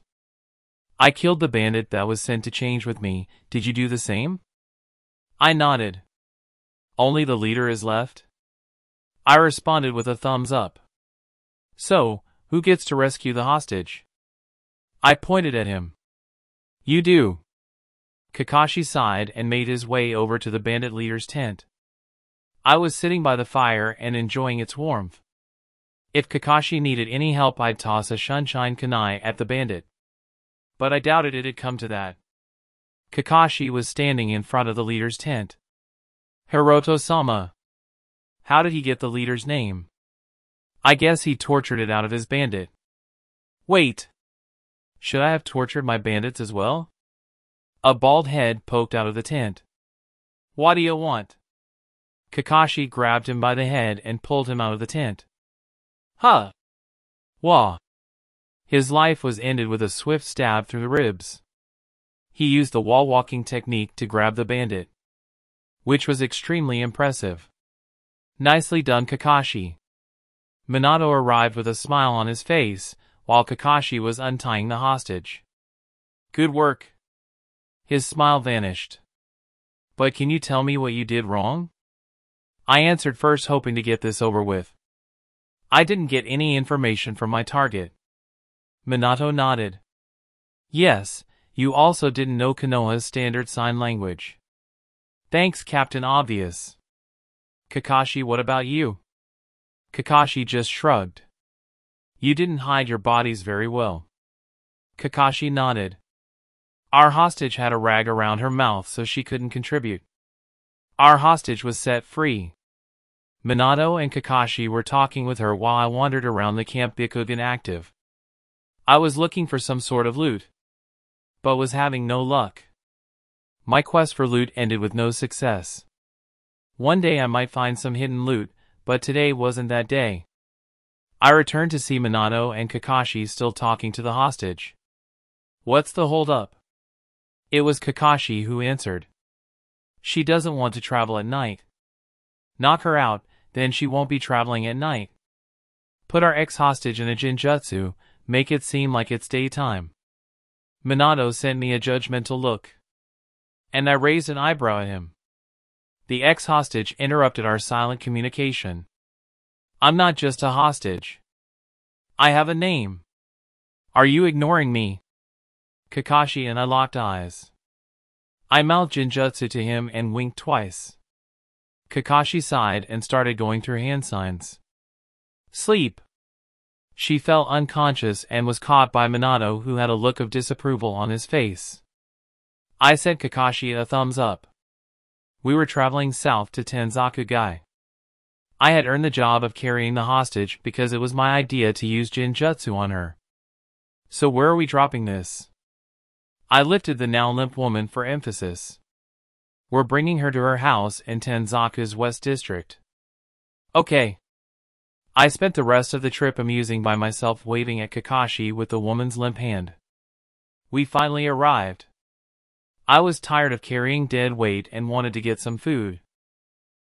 I killed the bandit that was sent to change with me. Did you do the same? I nodded. Only the leader is left? I responded with a thumbs up. So, who gets to rescue the hostage? I pointed at him. You do. Kakashi sighed and made his way over to the bandit leader's tent. I was sitting by the fire and enjoying its warmth. If Kakashi needed any help, I'd toss a sunshine kunai at the bandit. But I doubted it'd come to that. Kakashi was standing in front of the leader's tent. Hiroto-sama. How did he get the leader's name? I guess he tortured it out of his bandit. Wait. Should I have tortured my bandits as well? A bald head poked out of the tent. What do you want? Kakashi grabbed him by the head and pulled him out of the tent. Huh. Wah. His life was ended with a swift stab through the ribs. He used the wall-walking technique to grab the bandit, which was extremely impressive. Nicely done, Kakashi. Minato arrived with a smile on his face, while Kakashi was untying the hostage. Good work. His smile vanished. But can you tell me what you did wrong? I answered first, hoping to get this over with. I didn't get any information from my target. Minato nodded. Yes, you also didn't know Konoha's standard sign language. Thanks, Captain Obvious. Kakashi, what about you? Kakashi just shrugged. You didn't hide your bodies very well. Kakashi nodded. Our hostage had a rag around her mouth so she couldn't contribute. Our hostage was set free. Minato and Kakashi were talking with her while I wandered around the camp Byakugan active. I was looking for some sort of loot, but was having no luck. My quest for loot ended with no success. One day I might find some hidden loot, but today wasn't that day. I returned to see Minato and Kakashi still talking to the hostage. What's the hold-up? It was Kakashi who answered. She doesn't want to travel at night. Knock her out, then she won't be traveling at night. Put our ex-hostage in a genjutsu, make it seem like it's daytime. Minato sent me a judgmental look, and I raised an eyebrow at him. The ex-hostage interrupted our silent communication. I'm not just a hostage. I have a name. Are you ignoring me? Kakashi and I locked eyes. I mouthed genjutsu to him and winked twice. Kakashi sighed and started going through hand signs. Sleep. She fell unconscious and was caught by Minato, who had a look of disapproval on his face. I sent Kakashi a thumbs up. We were traveling south to Tenzakugai. I had earned the job of carrying the hostage because it was my idea to use genjutsu on her. So where are we dropping this? I lifted the now limp woman for emphasis. We're bringing her to her house in Tenzaku's West District. Okay. I spent the rest of the trip amusing by myself, waving at Kakashi with the woman's limp hand. We finally arrived. I was tired of carrying dead weight and wanted to get some food.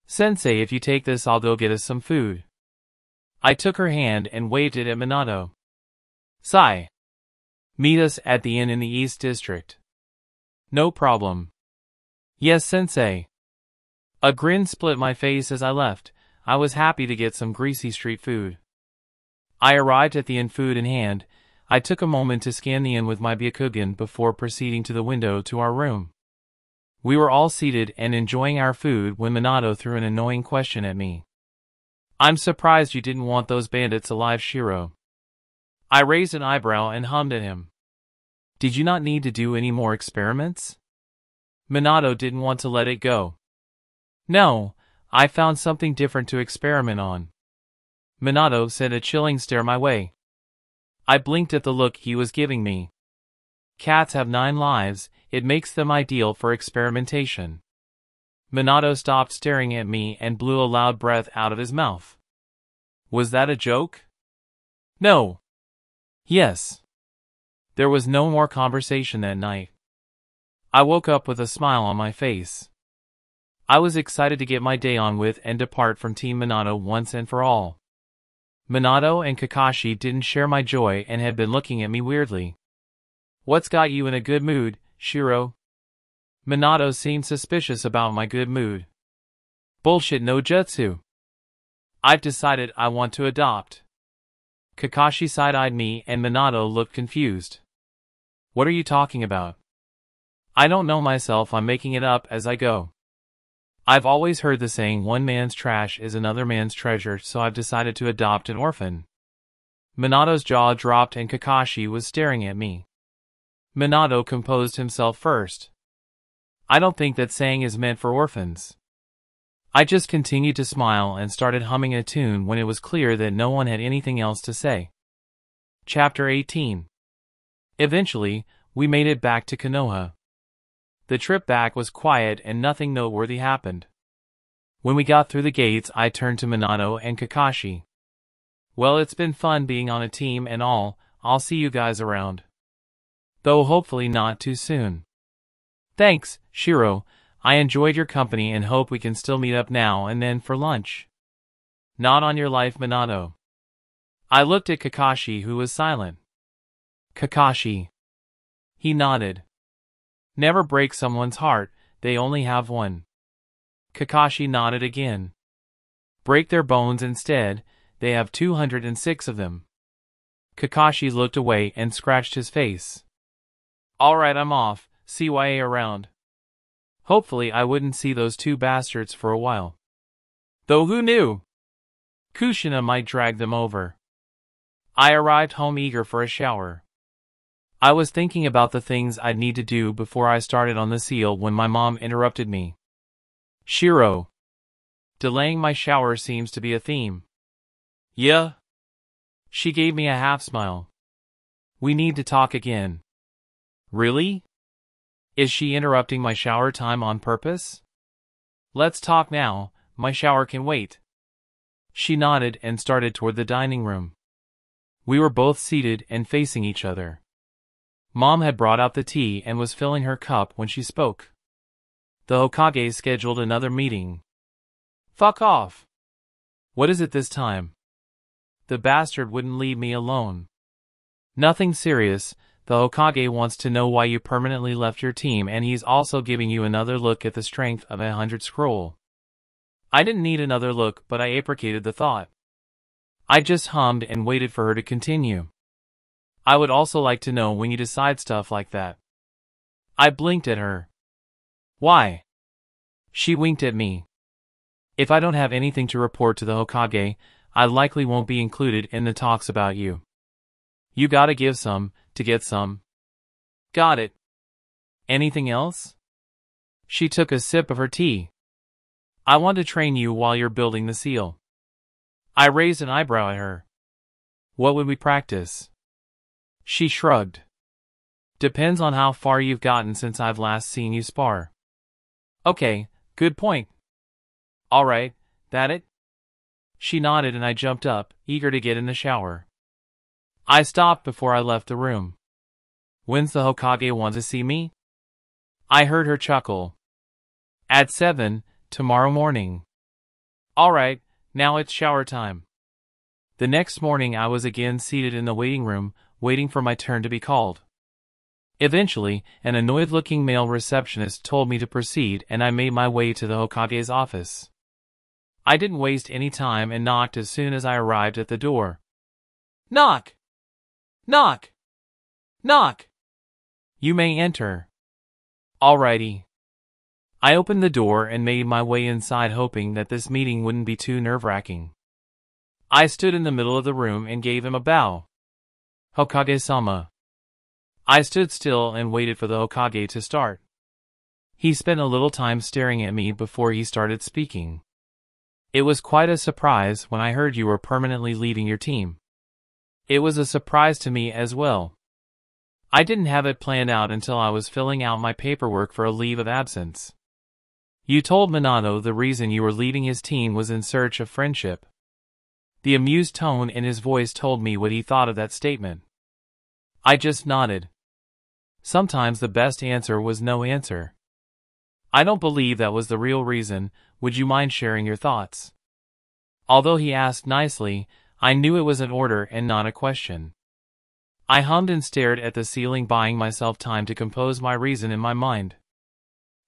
Sensei, if you take this, I'll go get us some food. I took her hand and waved it at Minato. Sigh. Meet us at the inn in the East District. No problem. Yes, Sensei. A grin split my face as I left. I was happy to get some greasy street food. I arrived at the inn, food in hand. I took a moment to scan the inn with my Byakugan before proceeding to the window to our room. We were all seated and enjoying our food when Minato threw an annoying question at me. I'm surprised you didn't want those bandits alive, Shiro. I raised an eyebrow and hummed at him. Did you not need to do any more experiments? Minato didn't want to let it go. No, I found something different to experiment on. Minato sent a chilling stare my way. I blinked at the look he was giving me. Cats have 9 lives, it makes them ideal for experimentation. Minato stopped staring at me and blew a loud breath out of his mouth. Was that a joke? No. Yes. There was no more conversation that night. I woke up with a smile on my face. I was excited to get my day on with and depart from Team Minato once and for all. Minato and Kakashi didn't share my joy and had been looking at me weirdly. What's got you in a good mood, Shiro? Minato seemed suspicious about my good mood. Bullshit no jutsu. I've decided I want to adopt. Kakashi side-eyed me and Minato looked confused. What are you talking about? I don't know myself, I'm making it up as I go. I've always heard the saying one man's trash is another man's treasure, so I've decided to adopt an orphan. Minato's jaw dropped and Kakashi was staring at me. Minato composed himself first. I don't think that saying is meant for orphans. I just continued to smile and started humming a tune when it was clear that no one had anything else to say. Chapter 18. Eventually, we made it back to Konoha. The trip back was quiet and nothing noteworthy happened. When we got through the gates, I turned to Minato and Kakashi. Well, it's been fun being on a team and all, I'll see you guys around. Though hopefully not too soon. Thanks, Shiro, I enjoyed your company and hope we can still meet up now and then for lunch. Not on your life, Minato. I looked at Kakashi, who was silent. Kakashi. He nodded. Never break someone's heart, they only have one. Kakashi nodded again. Break their bones instead, they have 206 of them. Kakashi looked away and scratched his face. Alright, I'm off, CYA around. Hopefully I wouldn't see those two bastards for a while. Though who knew? Kushina might drag them over. I arrived home eager for a shower. I was thinking about the things I'd need to do before I started on the seal when my mom interrupted me. Shiro. Delaying my shower seems to be a theme. Yeah? She gave me a half smile. We need to talk again. Really? Is she interrupting my shower time on purpose? Let's talk now, my shower can wait. She nodded and started toward the dining room. We were both seated and facing each other. Mom had brought out the tea and was filling her cup when she spoke. The Hokage scheduled another meeting. Fuck off. What is it this time? The bastard wouldn't leave me alone. Nothing serious, the Hokage wants to know why you permanently left your team and he's also giving you another look at the strength of 100 scroll. I didn't need another look, but I appreciated the thought. I just hummed and waited for her to continue. I would also like to know when you decide stuff like that. I blinked at her. Why? She winked at me. If I don't have anything to report to the Hokage, I likely won't be included in the talks about you. You gotta give some, to get some. Got it. Anything else? She took a sip of her tea. I want to train you while you're building the seal. I raised an eyebrow at her. What would we practice? She shrugged. Depends on how far you've gotten since I've last seen you spar. Okay, good point. Alright, that it? She nodded and I jumped up, eager to get in the shower. I stopped before I left the room. When's the Hokage want to see me? I heard her chuckle. At 7, tomorrow morning. Alright, now it's shower time. The next morning I was again seated in the waiting room, waiting for my turn to be called. Eventually, an annoyed-looking male receptionist told me to proceed and I made my way to the Hokage's office. I didn't waste any time and knocked as soon as I arrived at the door. Knock! Knock! Knock! You may enter. Alrighty. I opened the door and made my way inside, hoping that this meeting wouldn't be too nerve-wracking. I stood in the middle of the room and gave him a bow. Hokage-sama. I stood still and waited for the Hokage to start. He spent a little time staring at me before he started speaking. It was quite a surprise when I heard you were permanently leaving your team. It was a surprise to me as well. I didn't have it planned out until I was filling out my paperwork for a leave of absence. You told Minato the reason you were leaving his team was in search of friendship. The amused tone in his voice told me what he thought of that statement. I just nodded. Sometimes the best answer was no answer. I don't believe that was the real reason. Would you mind sharing your thoughts? Although he asked nicely, I knew it was an order and not a question. I hummed and stared at the ceiling, buying myself time to compose my reason in my mind.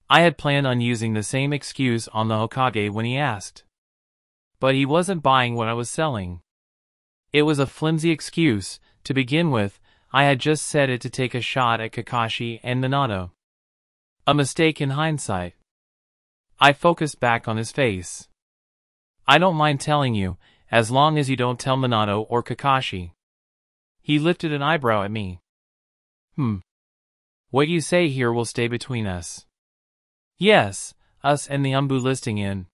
I had planned on using the same excuse on the Hokage when he asked. But he wasn't buying what I was selling. It was a flimsy excuse. To begin with, I had just said it to take a shot at Kakashi and Minato. A mistake in hindsight. I focused back on his face. I don't mind telling you, as long as you don't tell Minato or Kakashi. He lifted an eyebrow at me. What you say here will stay between us. Yes, us and the Umbu listing in.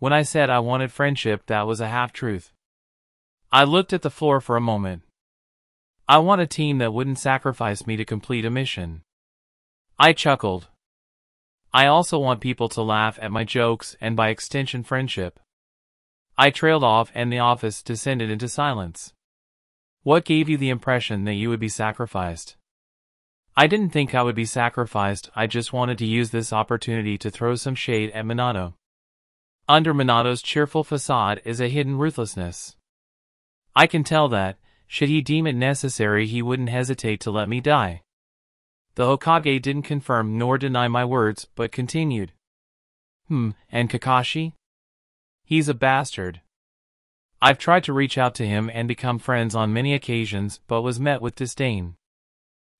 When I said I wanted friendship, that was a half-truth. I looked at the floor for a moment. I want a team that wouldn't sacrifice me to complete a mission. I chuckled. I also want people to laugh at my jokes and by extension friendship. I trailed off and the office descended into silence. What gave you the impression that you would be sacrificed? I didn't think I would be sacrificed, I just wanted to use this opportunity to throw some shade at Minato. Under Minato's cheerful facade is a hidden ruthlessness. I can tell that, should he deem it necessary, he wouldn't hesitate to let me die. The Hokage didn't confirm nor deny my words, but continued. And Kakashi? He's a bastard. I've tried to reach out to him and become friends on many occasions, but was met with disdain.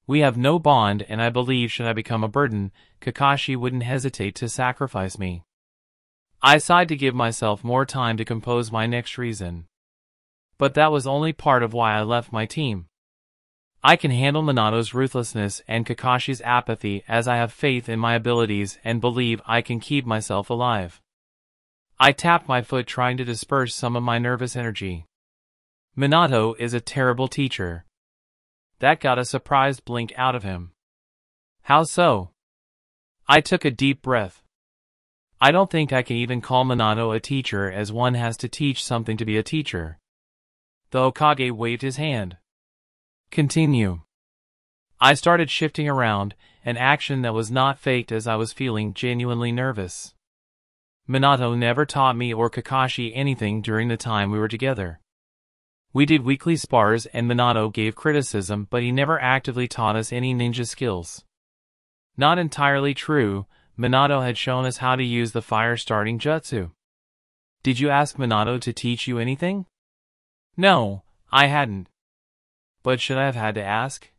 We have no bond, and I believe should I become a burden, Kakashi wouldn't hesitate to sacrifice me. I sighed to give myself more time to compose my next reason. But that was only part of why I left my team. I can handle Minato's ruthlessness and Kakashi's apathy, as I have faith in my abilities and believe I can keep myself alive. I tapped my foot, trying to disperse some of my nervous energy. Minato is a terrible teacher. That got a surprised blink out of him. How so? I took a deep breath. I don't think I can even call Minato a teacher, as one has to teach something to be a teacher. The Hokage waved his hand. Continue. I started shifting around, an action that was not faked, as I was feeling genuinely nervous. Minato never taught me or Kakashi anything during the time we were together. We did weekly spars and Minato gave criticism, but he never actively taught us any ninja skills. Not entirely true, Minato had shown us how to use the fire-starting jutsu. Did you ask Minato to teach you anything? No, I hadn't. But should I have had to ask?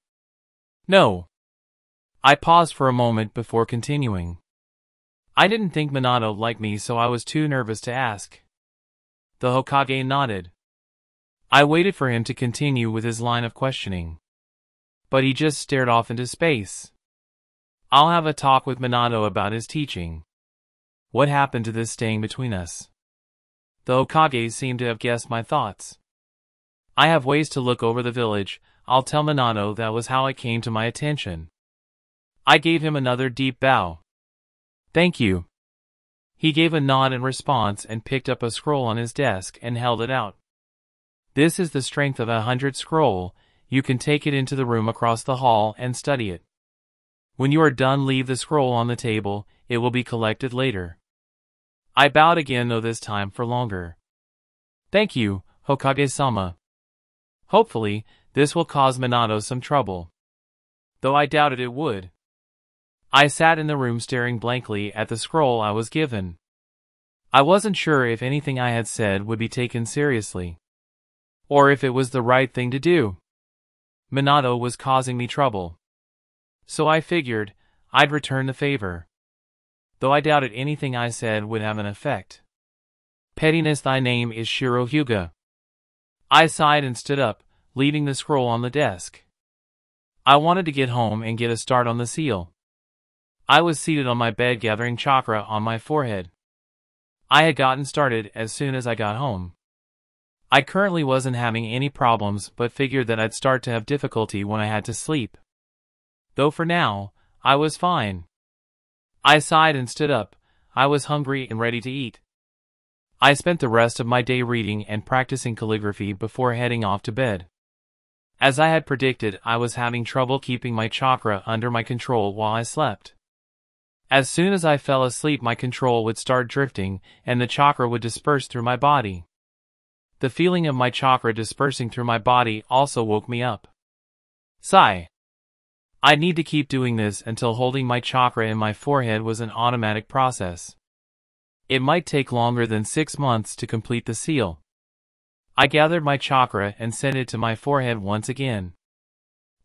No. I paused for a moment before continuing. I didn't think Minato liked me, so I was too nervous to ask. The Hokage nodded. I waited for him to continue with his line of questioning. But he just stared off into space. I'll have a talk with Minato about his teaching. What happened to this staying between us? The Hokage seemed to have guessed my thoughts. I have ways to look over the village. I'll tell Minato that was how it came to my attention. I gave him another deep bow. Thank you. He gave a nod in response and picked up a scroll on his desk and held it out. This is the strength of 100 scroll. You can take it into the room across the hall and study it. When you are done, leave the scroll on the table. It will be collected later. I bowed again, though this time for longer. Thank you, Hokage-sama. Hopefully, this will cause Minato some trouble. Though I doubted it would. I sat in the room staring blankly at the scroll I was given. I wasn't sure if anything I had said would be taken seriously. Or if it was the right thing to do. Minato was causing me trouble. So I figured I'd return the favor. Though I doubted anything I said would have an effect. Pettiness, thy name is Shiro Hyuga. I sighed and stood up, leaving the scroll on the desk. I wanted to get home and get a start on the seal. I was seated on my bed, gathering chakra on my forehead. I had gotten started as soon as I got home. I currently wasn't having any problems, but figured that I'd start to have difficulty when I had to sleep. Though for now, I was fine. I sighed and stood up. I was hungry and ready to eat. I spent the rest of my day reading and practicing calligraphy before heading off to bed. As I had predicted, I was having trouble keeping my chakra under my control while I slept. As soon as I fell asleep, my control would start drifting, and the chakra would disperse through my body. The feeling of my chakra dispersing through my body also woke me up. Sigh. I'd need to keep doing this until holding my chakra in my forehead was an automatic process. It might take longer than 6 months to complete the seal. I gathered my chakra and sent it to my forehead once again.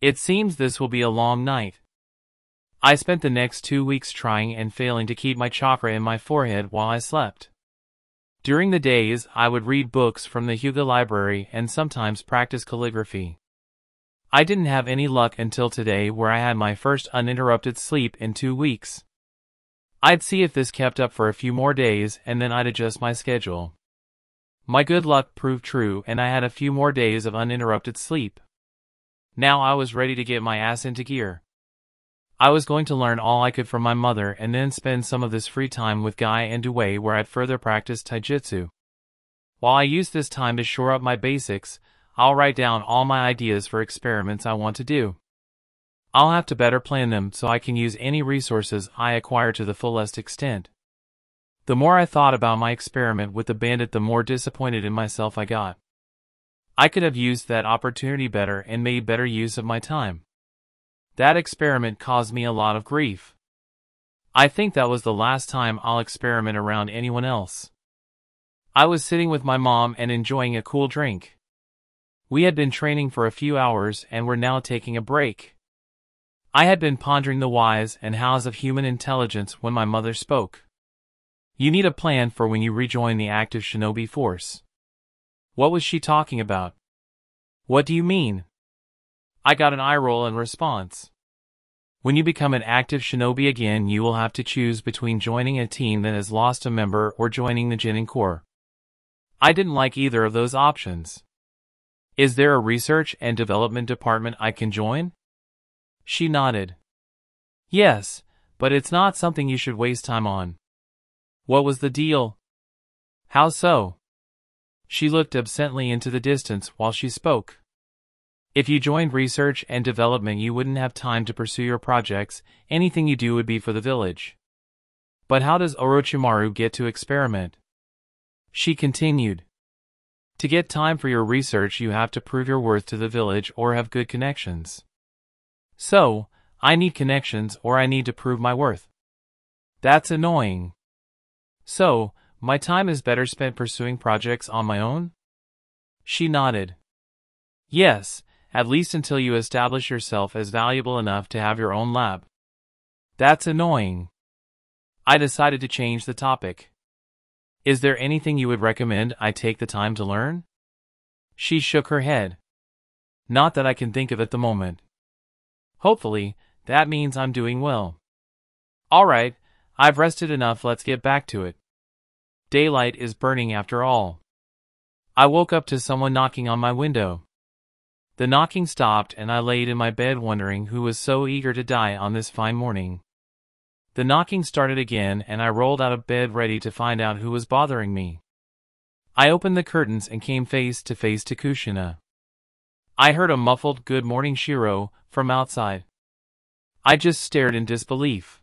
It seems this will be a long night. I spent the next 2 weeks trying and failing to keep my chakra in my forehead while I slept. During the days, I would read books from the Hyuga library and sometimes practice calligraphy. I didn't have any luck until today, where I had my first uninterrupted sleep in 2 weeks. I'd see if this kept up for a few more days and then I'd adjust my schedule. My good luck proved true and I had a few more days of uninterrupted sleep. Now I was ready to get my ass into gear. I was going to learn all I could from my mother and then spend some of this free time with Guy and Dewey, where I'd further practice taijutsu. While I use this time to shore up my basics, I'll write down all my ideas for experiments I want to do. I'll have to better plan them so I can use any resources I acquire to the fullest extent. The more I thought about my experiment with the bandit, the more disappointed in myself I got. I could have used that opportunity better and made better use of my time. That experiment caused me a lot of grief. I think that was the last time I'll experiment around anyone else. I was sitting with my mom and enjoying a cool drink. We had been training for a few hours and were now taking a break. I had been pondering the whys and hows of human intelligence when my mother spoke. You need a plan for when you rejoin the active shinobi force. What was she talking about? What do you mean? I got an eye roll in response. When you become an active shinobi again, you will have to choose between joining a team that has lost a member or joining the Genin Corps. I didn't like either of those options. Is there a research and development department I can join? She nodded. Yes, but it's not something you should waste time on. What was the deal? How so? She looked absently into the distance while she spoke. If you joined research and development, you wouldn't have time to pursue your projects. Anything you do would be for the village. But how does Orochimaru get to experiment? She continued. To get time for your research, you have to prove your worth to the village or have good connections. So, I need connections or I need to prove my worth. That's annoying. So, my time is better spent pursuing projects on my own? She nodded. Yes, at least until you establish yourself as valuable enough to have your own lab. That's annoying. I decided to change the topic. Is there anything you would recommend I take the time to learn? She shook her head. Not that I can think of at the moment. Hopefully, that means I'm doing well. Alright, I've rested enough, let's get back to it. Daylight is burning after all. I woke up to someone knocking on my window. The knocking stopped and I laid in my bed wondering who was so eager to die on this fine morning. The knocking started again and I rolled out of bed ready to find out who was bothering me. I opened the curtains and came face to Kushina. I heard a muffled "Good morning, Shiro" from outside. I just stared in disbelief.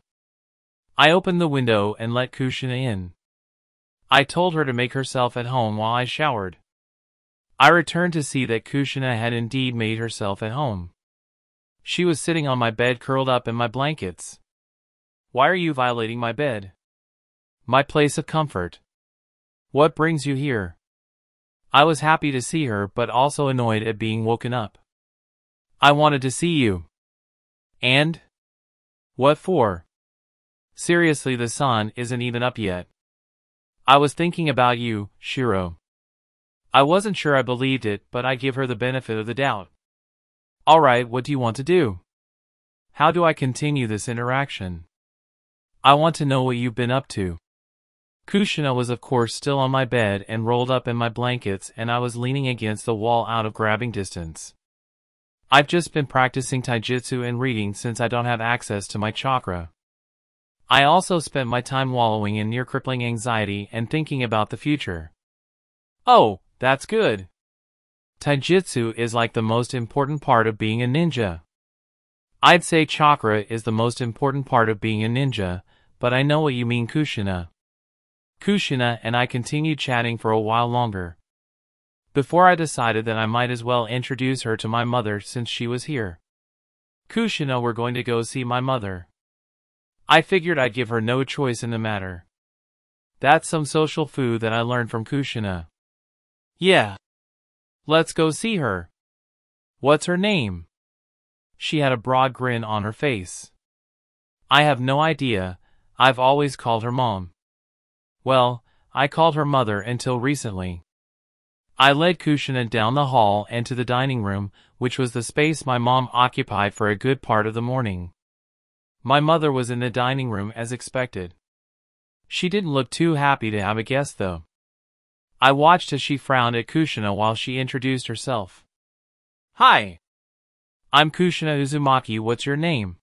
I opened the window and let Kushina in. I told her to make herself at home while I showered. I returned to see that Kushina had indeed made herself at home. She was sitting on my bed curled up in my blankets. Why are you violating my bed? My place of comfort. What brings you here? I was happy to see her but also annoyed at being woken up. I wanted to see you. And? What for? Seriously, the sun isn't even up yet. I was thinking about you, Shiro. I wasn't sure I believed it, but I give her the benefit of the doubt. Alright, what do you want to do? How do I continue this interaction? I want to know what you've been up to. Kushina was of course still on my bed and rolled up in my blankets, and I was leaning against the wall out of grabbing distance. I've just been practicing taijutsu and reading since I don't have access to my chakra. I also spent my time wallowing in near-crippling anxiety and thinking about the future. Oh, that's good. Taijutsu is like the most important part of being a ninja. I'd say chakra is the most important part of being a ninja, but I know what you mean, Kushina. Kushina and I continued chatting for a while longer, before I decided that I might as well introduce her to my mother since she was here. Kushina, we're going to go see my mother. I figured I'd give her no choice in the matter. That's some social food that I learned from Kushina. Yeah. Let's go see her. What's her name? She had a broad grin on her face. I have no idea, I've always called her Mom. Well, I called her Mother until recently. I led Kushina down the hall and to the dining room, which was the space my mom occupied for a good part of the morning. My mother was in the dining room as expected. She didn't look too happy to have a guest though. I watched as she frowned at Kushina while she introduced herself. Hi. I'm Kushina Uzumaki, what's your name?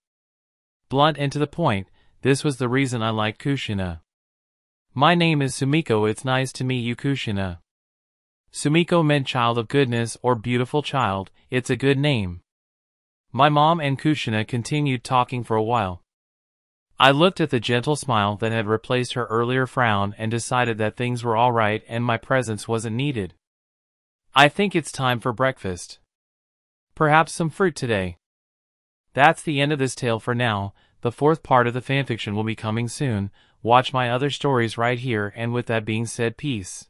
Blunt and to the point, this was the reason I liked Kushina. My name is Sumiko, it's nice to meet you, Kushina. Sumiko meant child of goodness or beautiful child, it's a good name. My mom and Kushina continued talking for a while. I looked at the gentle smile that had replaced her earlier frown and decided that things were all right and my presence wasn't needed. I think it's time for breakfast. Perhaps some fruit today. That's the end of this tale for now. The fourth part of the fanfiction will be coming soon. Watch my other stories right here, and with that being said, peace.